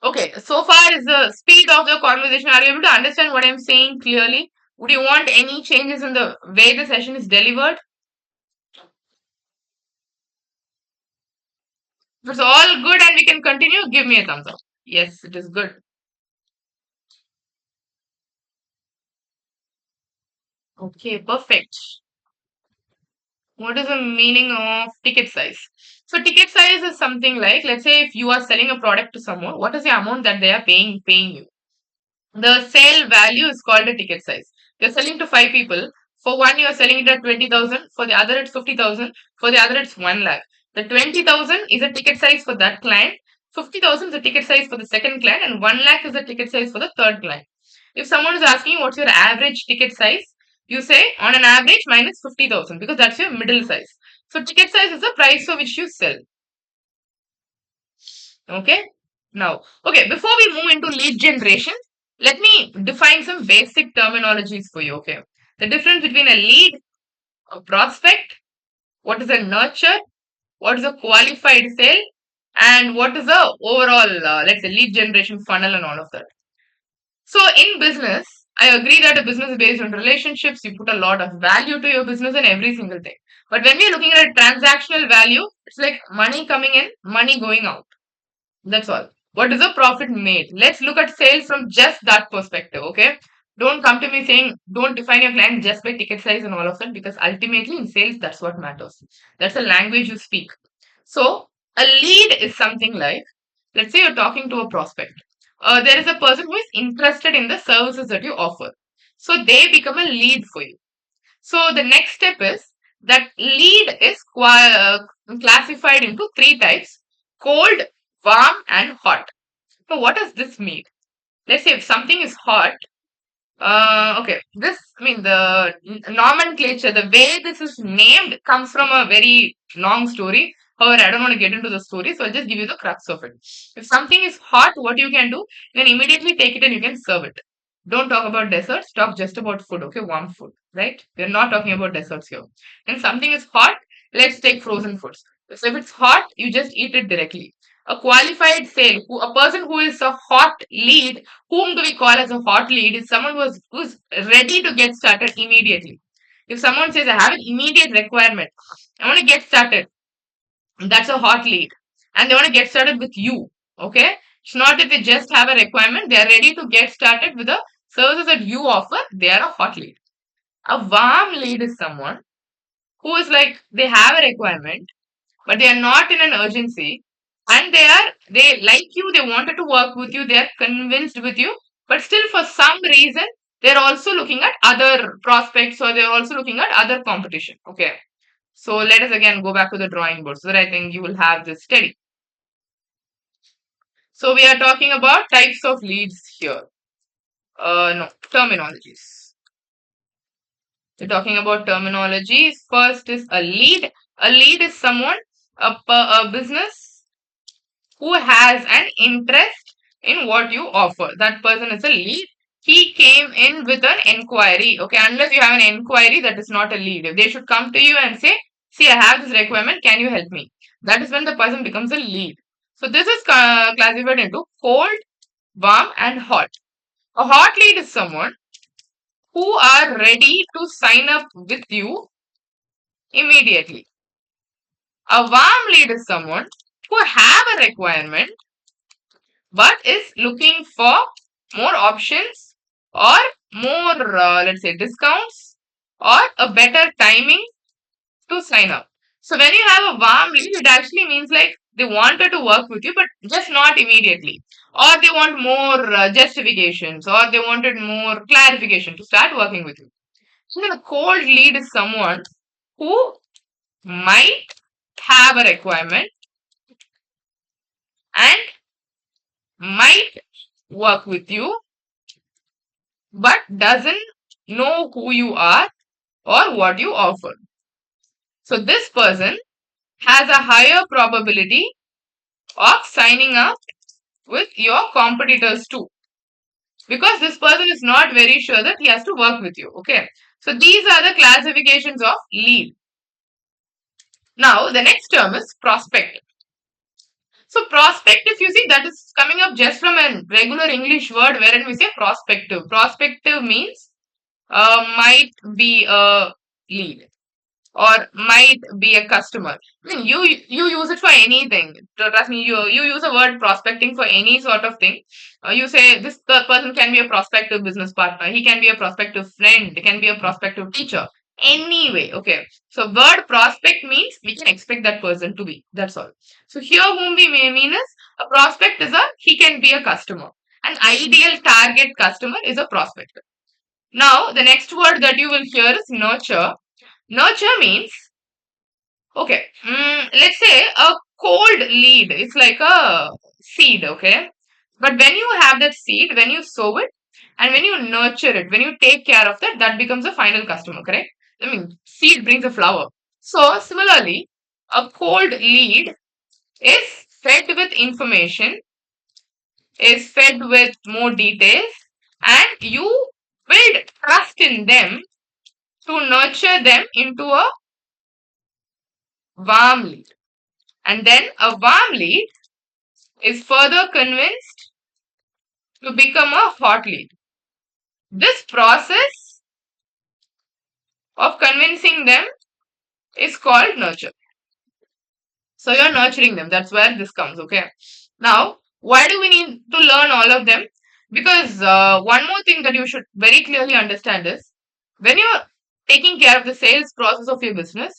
[SPEAKER 1] Okay, so far is the speed of the conversation. Are you able to understand what I'm saying clearly? Would you want any changes in the way the session is delivered? If it's all good and we can continue, give me a thumbs up. Yes, it is good. Okay, perfect. What is the meaning of ticket size? So ticket size is something like, let's say if you are selling a product to someone, what is the amount that they are paying you? The sale value is called a ticket size. You're selling to five people. For one, you're selling it at 20,000. For the other, it's 50,000. For the other, it's 1 lakh. The 20,000 is a ticket size for that client. 50,000 is a ticket size for the second client, and 1 lakh is a ticket size for the third client. If someone is asking what's your average ticket size, you say on an average minus 50,000 because that's your middle size. So ticket size is the price for which you sell. Okay. Now, okay, before we move into lead generation, let me define some basic terminologies for you. Okay. The difference between a lead, a prospect, what is a nurture, what is a qualified sale, and what is the overall, let's say, lead generation funnel and all of that. So, in business, I agree that a business is based on relationships. You put a lot of value to your business and every single thing. But when we are looking at transactional value, it's like money coming in, money going out. That's all. What is the profit made? Let's look at sales from just that perspective, okay? Don't come to me saying don't define your client just by ticket size and all of that because ultimately in sales, that's what matters. That's the language you speak. So, a lead is something like, let's say you're talking to a prospect. There is a person who is interested in the services that you offer. So, they become a lead for you. So, the next step is that lead is classified into three types: cold, warm, and hot. So, what does this mean? Let's say if something is hot, okay, this, I mean, the nomenclature, the way this is named comes from a very long story. However, I don't want to get into the story, so I'll just give you the crux of it. If something is hot, what you can do, you can immediately take it and you can serve it. Don't talk about desserts, talk just about food, okay? Warm food, right? We're not talking about desserts here. And something is hot, let's take frozen foods. So if it's hot, you just eat it directly. A qualified sale, a person who is a hot lead, whom do we call as a hot lead, is someone who's ready to get started immediately. If someone says, I have an immediate requirement, I want to get started, that's a hot lead. And they want to get started with you. Okay? It's not that they just have a requirement, they are ready to get started with the services that you offer, they are a hot lead. A warm lead is someone who is like, they have a requirement, but they are not in an urgency, and they like you, they wanted to work with you, they are convinced with you, but still for some reason they're also looking at other prospects or they're also looking at other competition. Okay, so let us again go back to the drawing board so that I think you will have this steady. So we are talking about types of leads here. No, terminologies. We're talking about terminologies. First is a lead. A lead is someone, a business who has an interest in what you offer. That person is a lead. He came in with an enquiry. Okay, unless you have an enquiry, that is not a lead. If they should come to you and say, see, I have this requirement, can you help me? That is when the person becomes a lead. So this is classified into cold, warm, and hot. A hot lead is someone who are ready to sign up with you immediately. A warm lead is someone who have a requirement but is looking for more options or more, let's say, discounts or a better timing to sign up. So when you have a warm lead, it actually means like they wanted to work with you, but just not immediately. Or they want more justifications or they wanted more clarification to start working with you. And then a cold lead is someone who might have a requirement and might work with you, but doesn't know who you are or what you offer. So this person has a higher probability of signing up with your competitors too, because this person is not very sure that he has to work with you. Okay, so these are the classifications of lead. Now the next term is prospect. So prospect, if you see, that is coming up just from a regular English word wherein we say prospective. Prospective means might be a lead or might be a customer. I mean, you use it for anything. Trust me, you use a word prospecting for any sort of thing. You say this person can be a prospective business partner. He can be a prospective friend. He can be a prospective teacher. Anyway, okay. So word prospect means we can expect that person to be. That's all. So here, whom we may mean is a prospect is a he can be a customer. An ideal target customer is a prospect. Now, the next word that you will hear is nurture. Nurture means, okay, let's say a cold lead. It's like a seed, okay? But when you have that seed, when you sow it, and when you nurture it, when you take care of that, that becomes a final customer, correct? I mean, seed brings a flower. So, similarly, a cold lead is fed with information, is fed with more details, and you build trust in them to nurture them into a warm lead. And then a warm lead is further convinced to become a hot lead. This process of convincing them is called nurture. So you're nurturing them. That's where this comes. Okay. Now, why do we need to learn all of them? Because one more thing that you should very clearly understand is when you're taking care of the sales process of your business,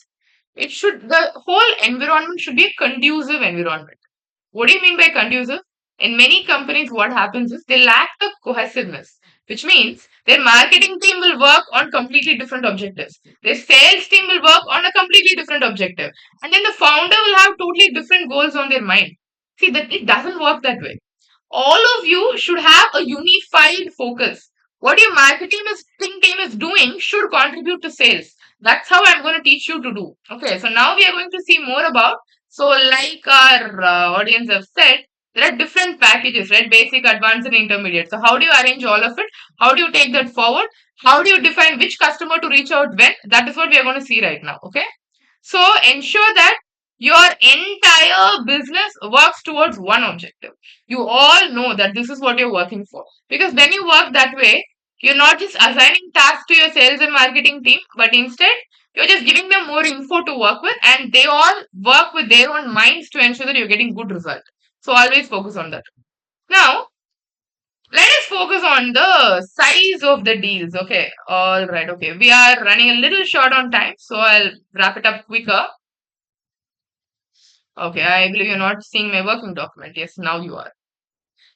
[SPEAKER 1] the whole environment should be a conducive environment. What do you mean by conducive? In many companies, what happens is they lack the cohesiveness, which means their marketing team will work on completely different objectives. Their sales team will work on a completely different objective. And then the founder will have totally different goals on their mind. See, that it doesn't work that way. All of you should have a unified focus. What your marketing team is doing should contribute to sales. That's how I'm going to teach you to do. Okay, so now we are going to see more about. So, like our audience have said, there are different packages, right? Basic, advanced, and intermediate. So, how do you arrange all of it? How do you take that forward? How do you define which customer to reach out when? That is what we are going to see right now. Okay, so ensure that your entire business works towards one objective. You all know that this is what you're working for. Because when you work that way, you're not just assigning tasks to your sales and marketing team, but instead you're just giving them more info to work with, and they all work with their own minds to ensure that you're getting good result. So always focus on that. Now, let us focus on the size of the deals. Okay. All right. Okay. We are running a little short on time, so I'll wrap it up quicker. Okay, I believe you're not seeing my working document. Yes, now you are.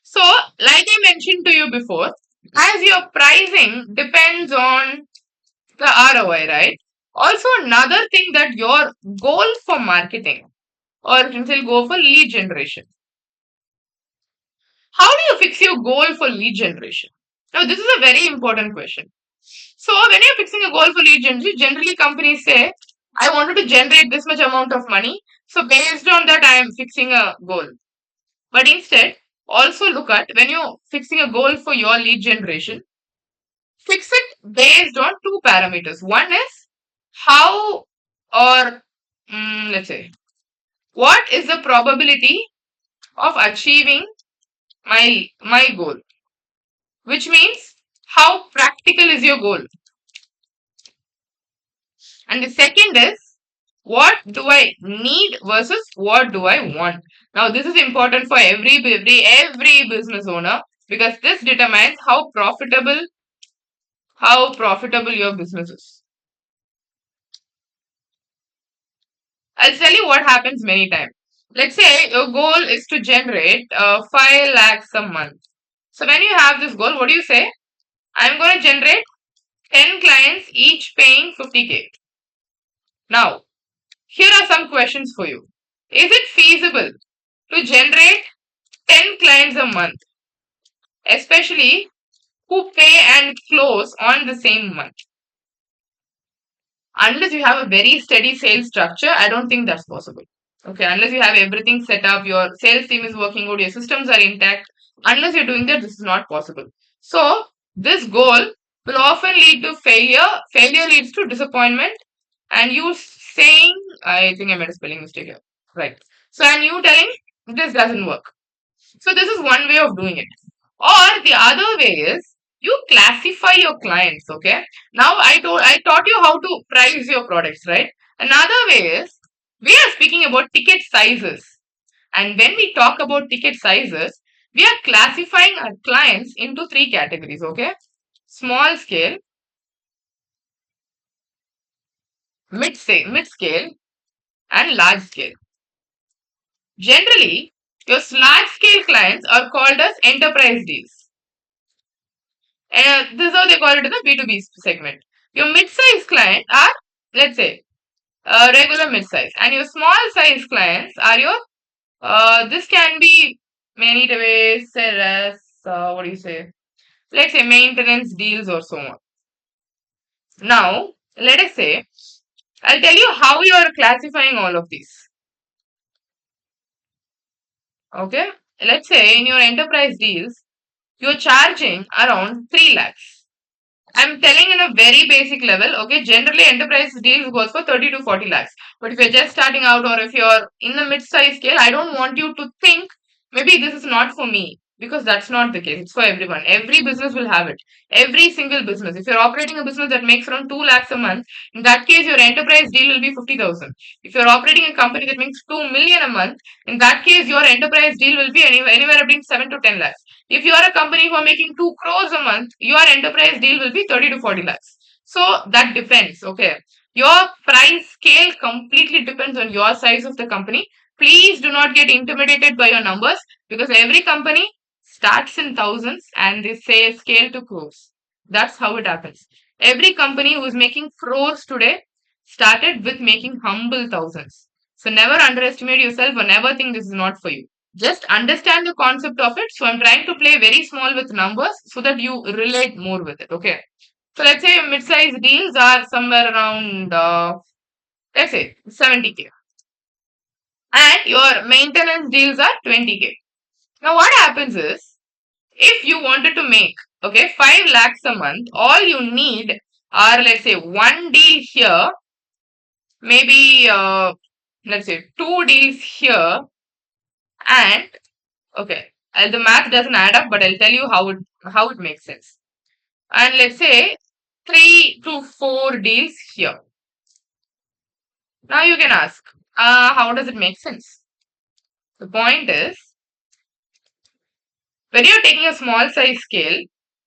[SPEAKER 1] So, like I mentioned to you before, as your pricing depends on the ROI, right? Also, another thing that your goal for marketing, or you can say goal for lead generation. How do you fix your goal for lead generation? Now, this is a very important question. So, when you're fixing a goal for lead generation, generally companies say, I wanted to generate this much amount of money. So, based on that, I am fixing a goal. But instead, also look at when you're fixing a goal for your lead generation, fix it based on two parameters. One is how, or let's say, what is the probability of achieving my goal, which means how practical is your goal. And the second is what do I need versus what do I want. Now this is important for every business owner, because this determines how profitable your business is. I'll tell you what happens many times. Let's say your goal is to generate 5 lakhs a month. So when you have this goal, what do you say? I'm going to generate 10 clients, each paying 50K. Now, here are some questions for you. Is it feasible to generate 10 clients a month, especially who pay and close on the same month? Unless you have a very steady sales structure, I don't think that's possible. Okay, unless you have everything set up, your sales team is working good, your systems are intact, unless you're doing that, this is not possible. So, this goal will often lead to failure. Failure leads to disappointment, and you saying, I think I made a spelling mistake here. Right. So, and you telling this doesn't work. So, this is one way of doing it. Or the other way is you classify your clients, okay? Now I taught you how to price your products, right? Another way is we are speaking about ticket sizes. And when we talk about ticket sizes, we are classifying our clients into three categories, okay? Small scale, mid scale, and large scale. Generally, your large scale clients are called as enterprise deals. And this is how they call it in the B2B segment. Your mid-size client are, let's say, regular mid-size, and your small-size clients are your. This can be many ways said as what do you say? Let's say maintenance deals or so on. Now, let us say I'll tell you how you are classifying all of these. Okay, let's say in your enterprise deals, you're charging around 3 lakhs. I'm telling in a very basic level, okay, generally enterprise deals goes for 30 to 40 lakhs. But if you're just starting out or if you're in the mid-size scale, I don't want you to think maybe this is not for me because that's not the case. It's for everyone. Every business will have it. Every single business. If you're operating a business that makes around 2 lakhs a month, in that case, your enterprise deal will be 50,000. If you're operating a company that makes 2 million a month, in that case, your enterprise deal will be anywhere between 7 to 10 lakhs. If you are a company who are making 2 crores a month, your enterprise deal will be 30 to 40 lakhs. So that depends. Okay. Your price scale completely depends on your size of the company. Please do not get intimidated by your numbers because every company starts in thousands and they say scale to crores. That's how it happens. Every company who is making crores today started with making humble thousands. So never underestimate yourself or never think this is not for you. Just understand the concept of it. So I'm trying to play very small with numbers so that you relate more with it. Okay. So let's say your mid-size deals are somewhere around, let's say 70K. And your maintenance deals are 20K. Now what happens is, if you wanted to make, okay, 5 lakhs a month, all you need are, let's say, one deal here, maybe, let's say, two deals here, and okay, the math doesn't add up, but I'll tell you how it makes sense. And let's say 3 to 4 deals here. Now you can ask, how does it make sense? The point is, when you're taking a small size scale,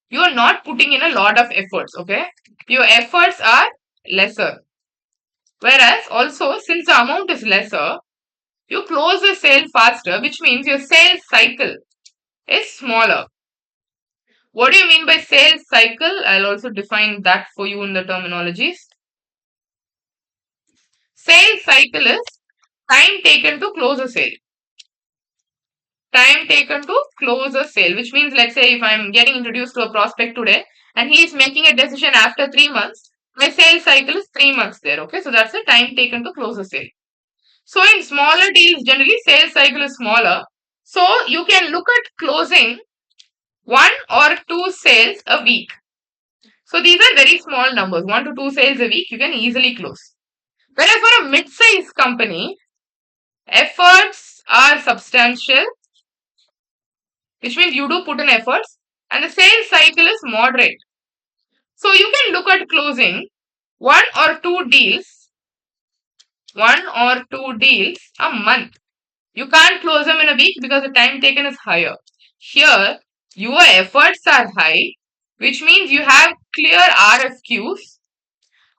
[SPEAKER 1] you are not putting in a lot of efforts. Okay, your efforts are lesser. Whereas also, since the amount is lesser, you close the sale faster, which means your sales cycle is smaller. What do you mean by sales cycle? I'll also define that for you in the terminologies. Sales cycle is time taken to close a sale. Time taken to close a sale, which means, let's say, if I'm getting introduced to a prospect today and he is making a decision after 3 months, my sales cycle is 3 months there. Okay, so that's the time taken to close a sale. So in smaller deals, generally sales cycle is smaller. So you can look at closing 1 or 2 sales a week. So these are very small numbers. 1 to 2 sales a week, you can easily close. Whereas for a mid-sized company, efforts are substantial, which means you do put in efforts, and the sales cycle is moderate. So you can look at closing 1 or 2 deals, 1 or 2 deals a month. You can't close them in a week because the time taken is higher. Here, your efforts are high, which means you have clear RFQs.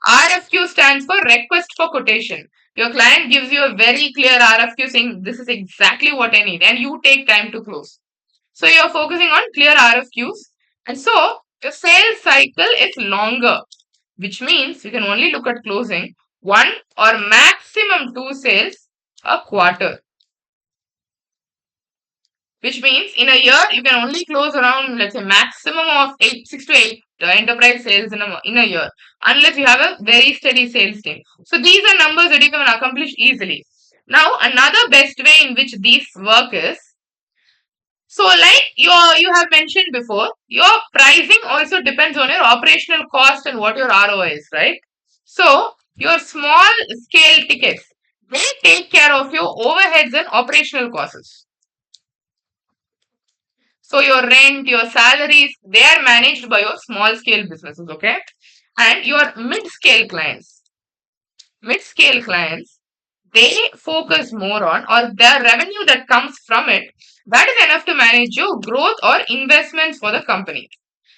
[SPEAKER 1] RFQ stands for request for quotation. Your client gives you a very clear RFQ saying this is exactly what I need, and you take time to close. So you're focusing on clear RFQs, and so Your sales cycle is longer, which means you can only look at closing one or maximum two sales a quarter. Which means in a year you can only close around, let's say, maximum of 6 to 8 enterprise sales in a year, unless you have a very steady sales team. So these are numbers that you can accomplish easily. Now another best way in which these work is, so like you have mentioned before, your pricing also depends on your operational cost and what your ROI is, right? So your small scale tickets, they take care of your overheads and operational costs. So your rent, your salaries, they are managed by your small scale businesses, okay? And your mid scale clients, they focus more on, or the revenue that comes from it, that is enough to manage your growth or investments for the company.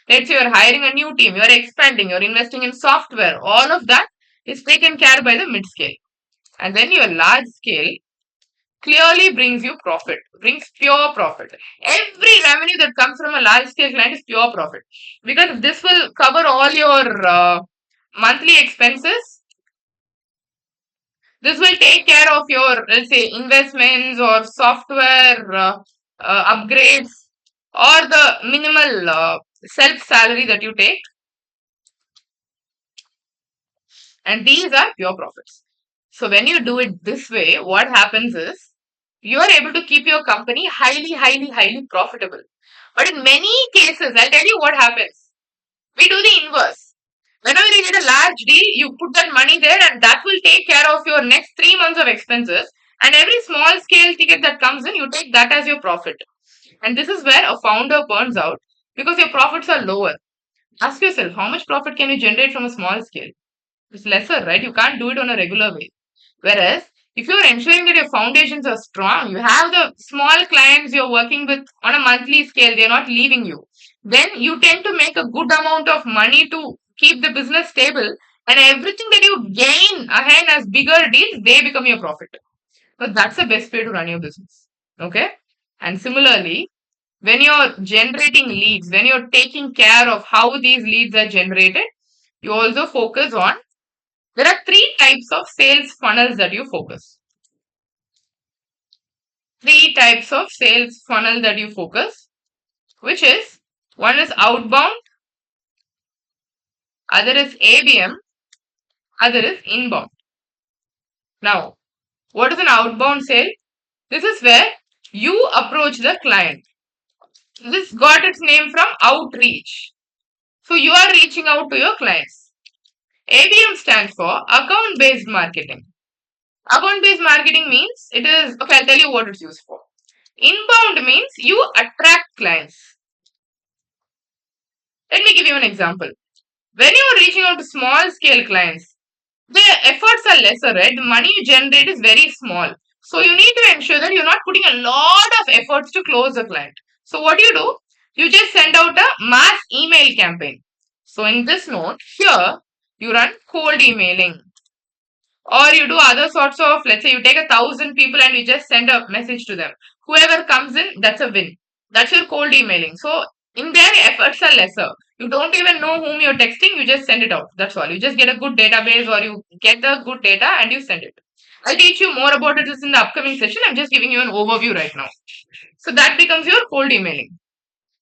[SPEAKER 1] Let's say you're hiring a new team, you're expanding, you're investing in software, all of that is taken care by the mid scale. And then your large scale clearly brings you profit, brings pure profit. Every revenue that comes from a large scale client is pure profit, because this will cover all your monthly expenses. This will take care of your, let's say, investments or software upgrades, or the minimal self salary that you take. And these are pure profits. So when you do it this way, what happens is you are able to keep your company highly profitable. But in many cases, I'll tell you what happens. We do the inverse. Whenever you get a large deal, you put that money there, and that will take care of your next 3 months of expenses. And every small scale ticket that comes in, you take that as your profit. And this is where a founder burns out, because your profits are lower. Ask yourself, how much profit can you generate from a small scale? It's lesser, right? You can't do it on a regular way. Whereas if you're ensuring that your foundations are strong, you have the small clients you're working with on a monthly scale, they're not leaving you, then you tend to make a good amount of money to keep the business stable, and everything that you gain ahead as bigger deals, they become your profit. So that's the best way to run your business. Okay? And similarly, when you're generating leads, when you're taking care of how these leads are generated, you also focus on, there are three types of sales funnels that you focus. Three types of sales funnel that you focus, which is, one is outbound, other is ABM, other is inbound. Now, what is an outbound sale? This is where you approach the client. This got its name from outreach. So you are reaching out to your clients. ABM stands for account based marketing. Account based marketing means, it is, okay, I'll tell you what it's used for. Inbound means you attract clients. Let me give you an example. When you are reaching out to small scale clients, the efforts are lesser, right? The money you generate is very small. So you need to ensure that you're not putting a lot of efforts to close the client. So what do? You just send out a mass email campaign. So in this note, here you run cold emailing. Or you do other sorts of, let's say you take 1,000 people and you just send a message to them. Whoever comes in, that's a win. That's your cold emailing. So in there, efforts are lesser. You don't even know whom you're texting, you just send it out. That's all. You just get a good database, or you get the good data and you send it. I'll teach you more about it in the upcoming session. I'm just giving you an overview right now. So that becomes your cold emailing.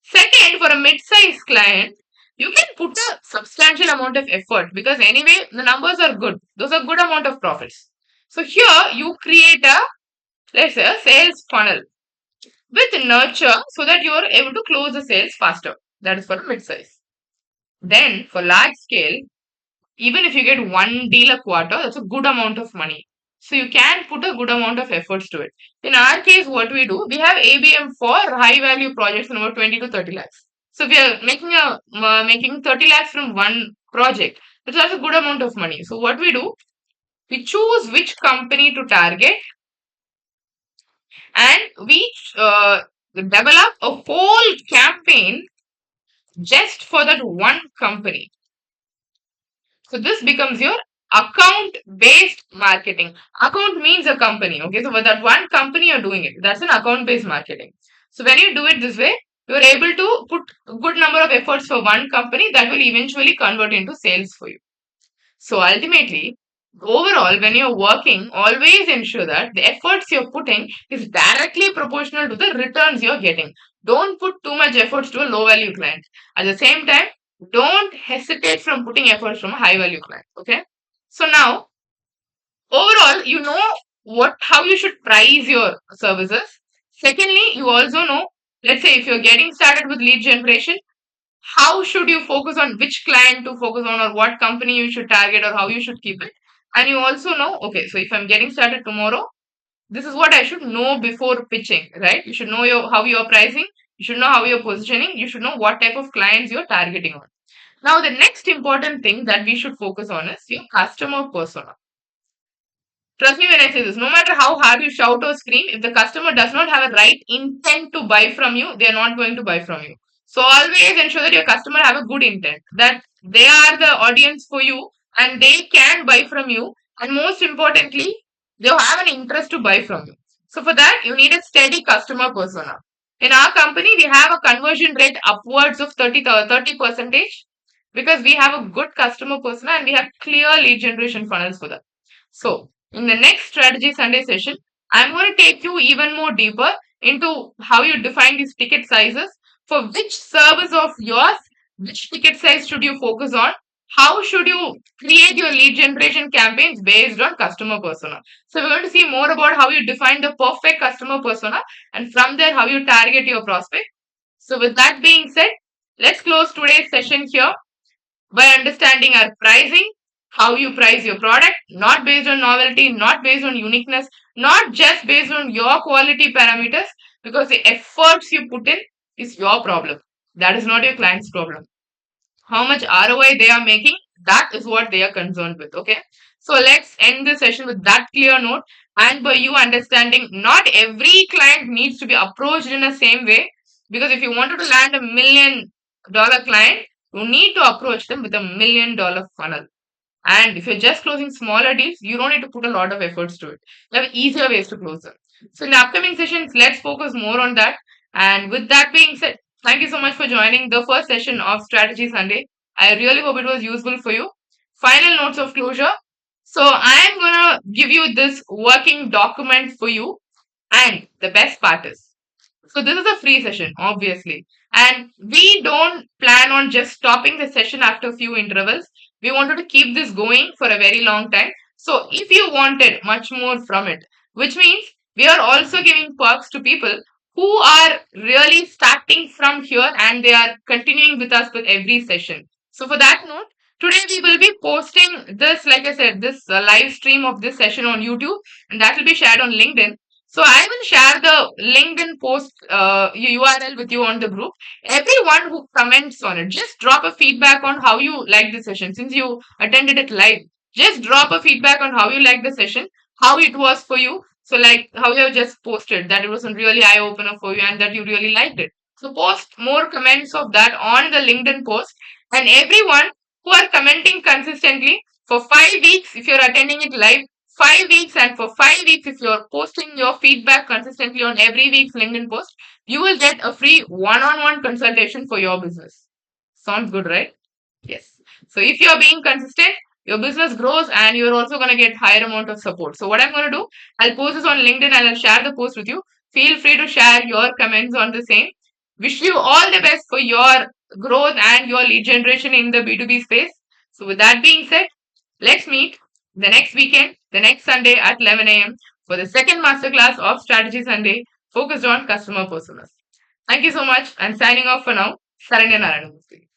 [SPEAKER 1] Second, for a mid-sized client, you can put a substantial amount of effort, because anyway the numbers are good. Those are good amount of profits. So here you create a, let's say, a sales funnel with nurture, so that you are able to close the sales faster. That is for mid-size. Then for large scale, even if you get one deal a quarter, that's a good amount of money. So you can put a good amount of efforts to it. In our case, what we do, we have ABM for high value projects in about 20 to 30 lakhs. So we are making 30 lakhs from one project. That's a good amount of money. So what we do, we choose which company to target, and we develop a whole campaign just for that one company. So this becomes your account based marketing. Account means a company. Okay. So for that one company, you're doing it. That's an account based marketing. So when you do it this way, You are able to put a good number of efforts for one company that will eventually convert into sales for you. So ultimately, overall, when you're working, always ensure that the efforts you're putting is directly proportional to the returns you're getting. Don't put too much efforts to a low value client. At the same time, don't hesitate from putting efforts from a high value client. Okay. So now, overall, you know what how you should price your services. Secondly, you also know, let's say if you're getting started with lead generation, how should you focus on which client to focus on, or what company you should target, or how you should keep it. And you also know, okay, so if I'm getting started tomorrow, this is what I should know before pitching, right? You should know your how you're pricing, you should know how you're positioning, you should know what type of clients you're targeting on. Now the next important thing that we should focus on is your customer persona. Trust me when I say this, no matter how hard you shout or scream, if the customer does not have a right intent to buy from you, they are not going to buy from you. So always ensure that your customer have a good intent, that they are the audience for you and they can buy from you. And most importantly, they have an interest to buy from you. So for that, you need a steady customer persona. In our company, we have a conversion rate upwards of 30 percentage because we have a good customer persona and we have clear lead generation funnels for that. So in the next strategy Sunday session, I'm going to take you even more deeper into how you define these ticket sizes for which service of yours, which ticket size should you focus on, how should you create your lead generation campaigns based on customer persona. So we're going to see more about how you define the perfect customer persona and from there how you target your prospect. So with that being said, let's close today's session here by understanding our pricing, how you price your product, not based on novelty, not based on uniqueness, not just based on your quality parameters, because the efforts you put in is your problem. That is not your client's problem. How much ROI they are making, that is what they are concerned with. Okay. So let's end the session with that clear note. And by you understanding, not every client needs to be approached in the same way. Because if you wanted to land $1 million client, you need to approach them with $1 million funnel. And if you're just closing smaller deals, you don't need to put a lot of efforts to it. You have easier ways to close them. So in the upcoming sessions, let's focus more on that. And with that being said, thank you so much for joining the first session of Strategy Sunday. I really hope it was useful for you. Final notes of closure. So I am gonna give you this working document for you. And the best part is, so this is a free session, obviously. And we don't plan on just stopping the session after a few intervals. We wanted to keep this going for a very long time. So if you wanted much more from it, which means we are also giving perks to people who are really starting from here and they are continuing with us with every session. So for that note, today we will be posting this, like I said, this live stream of this session on YouTube, and that will be shared on LinkedIn. So I will share the LinkedIn post URL with you on the group. Everyone who comments on it, just drop a feedback on how you like the session. Since you attended it live, just drop a feedback on how you like the session, how it was for you. So like how you have just posted that it was a really eye opener for you and that you really liked it. So post more comments of that on the LinkedIn post, and everyone who are commenting consistently for 5 weeks if you're attending it live, 5 weeks, and for 5 weeks if you're posting your feedback consistently on every week's LinkedIn post, you will get a free one-on-one consultation for your business. Sounds good, right? Yes. So if you're being consistent, your business grows and you're also going to get higher amount of support. So what I'm going to do, I'll post this on LinkedIn and I'll share the post with you. Feel free to share your comments on the same. Wish you all the best for your growth and your lead generation in the B2B space. So with that being said, let's meet the next weekend, the next Sunday at 11 a.m. for the second masterclass of Strategy Sunday focused on customer personas. Thank you so much and signing off for now. Saranya Narayanamurthy.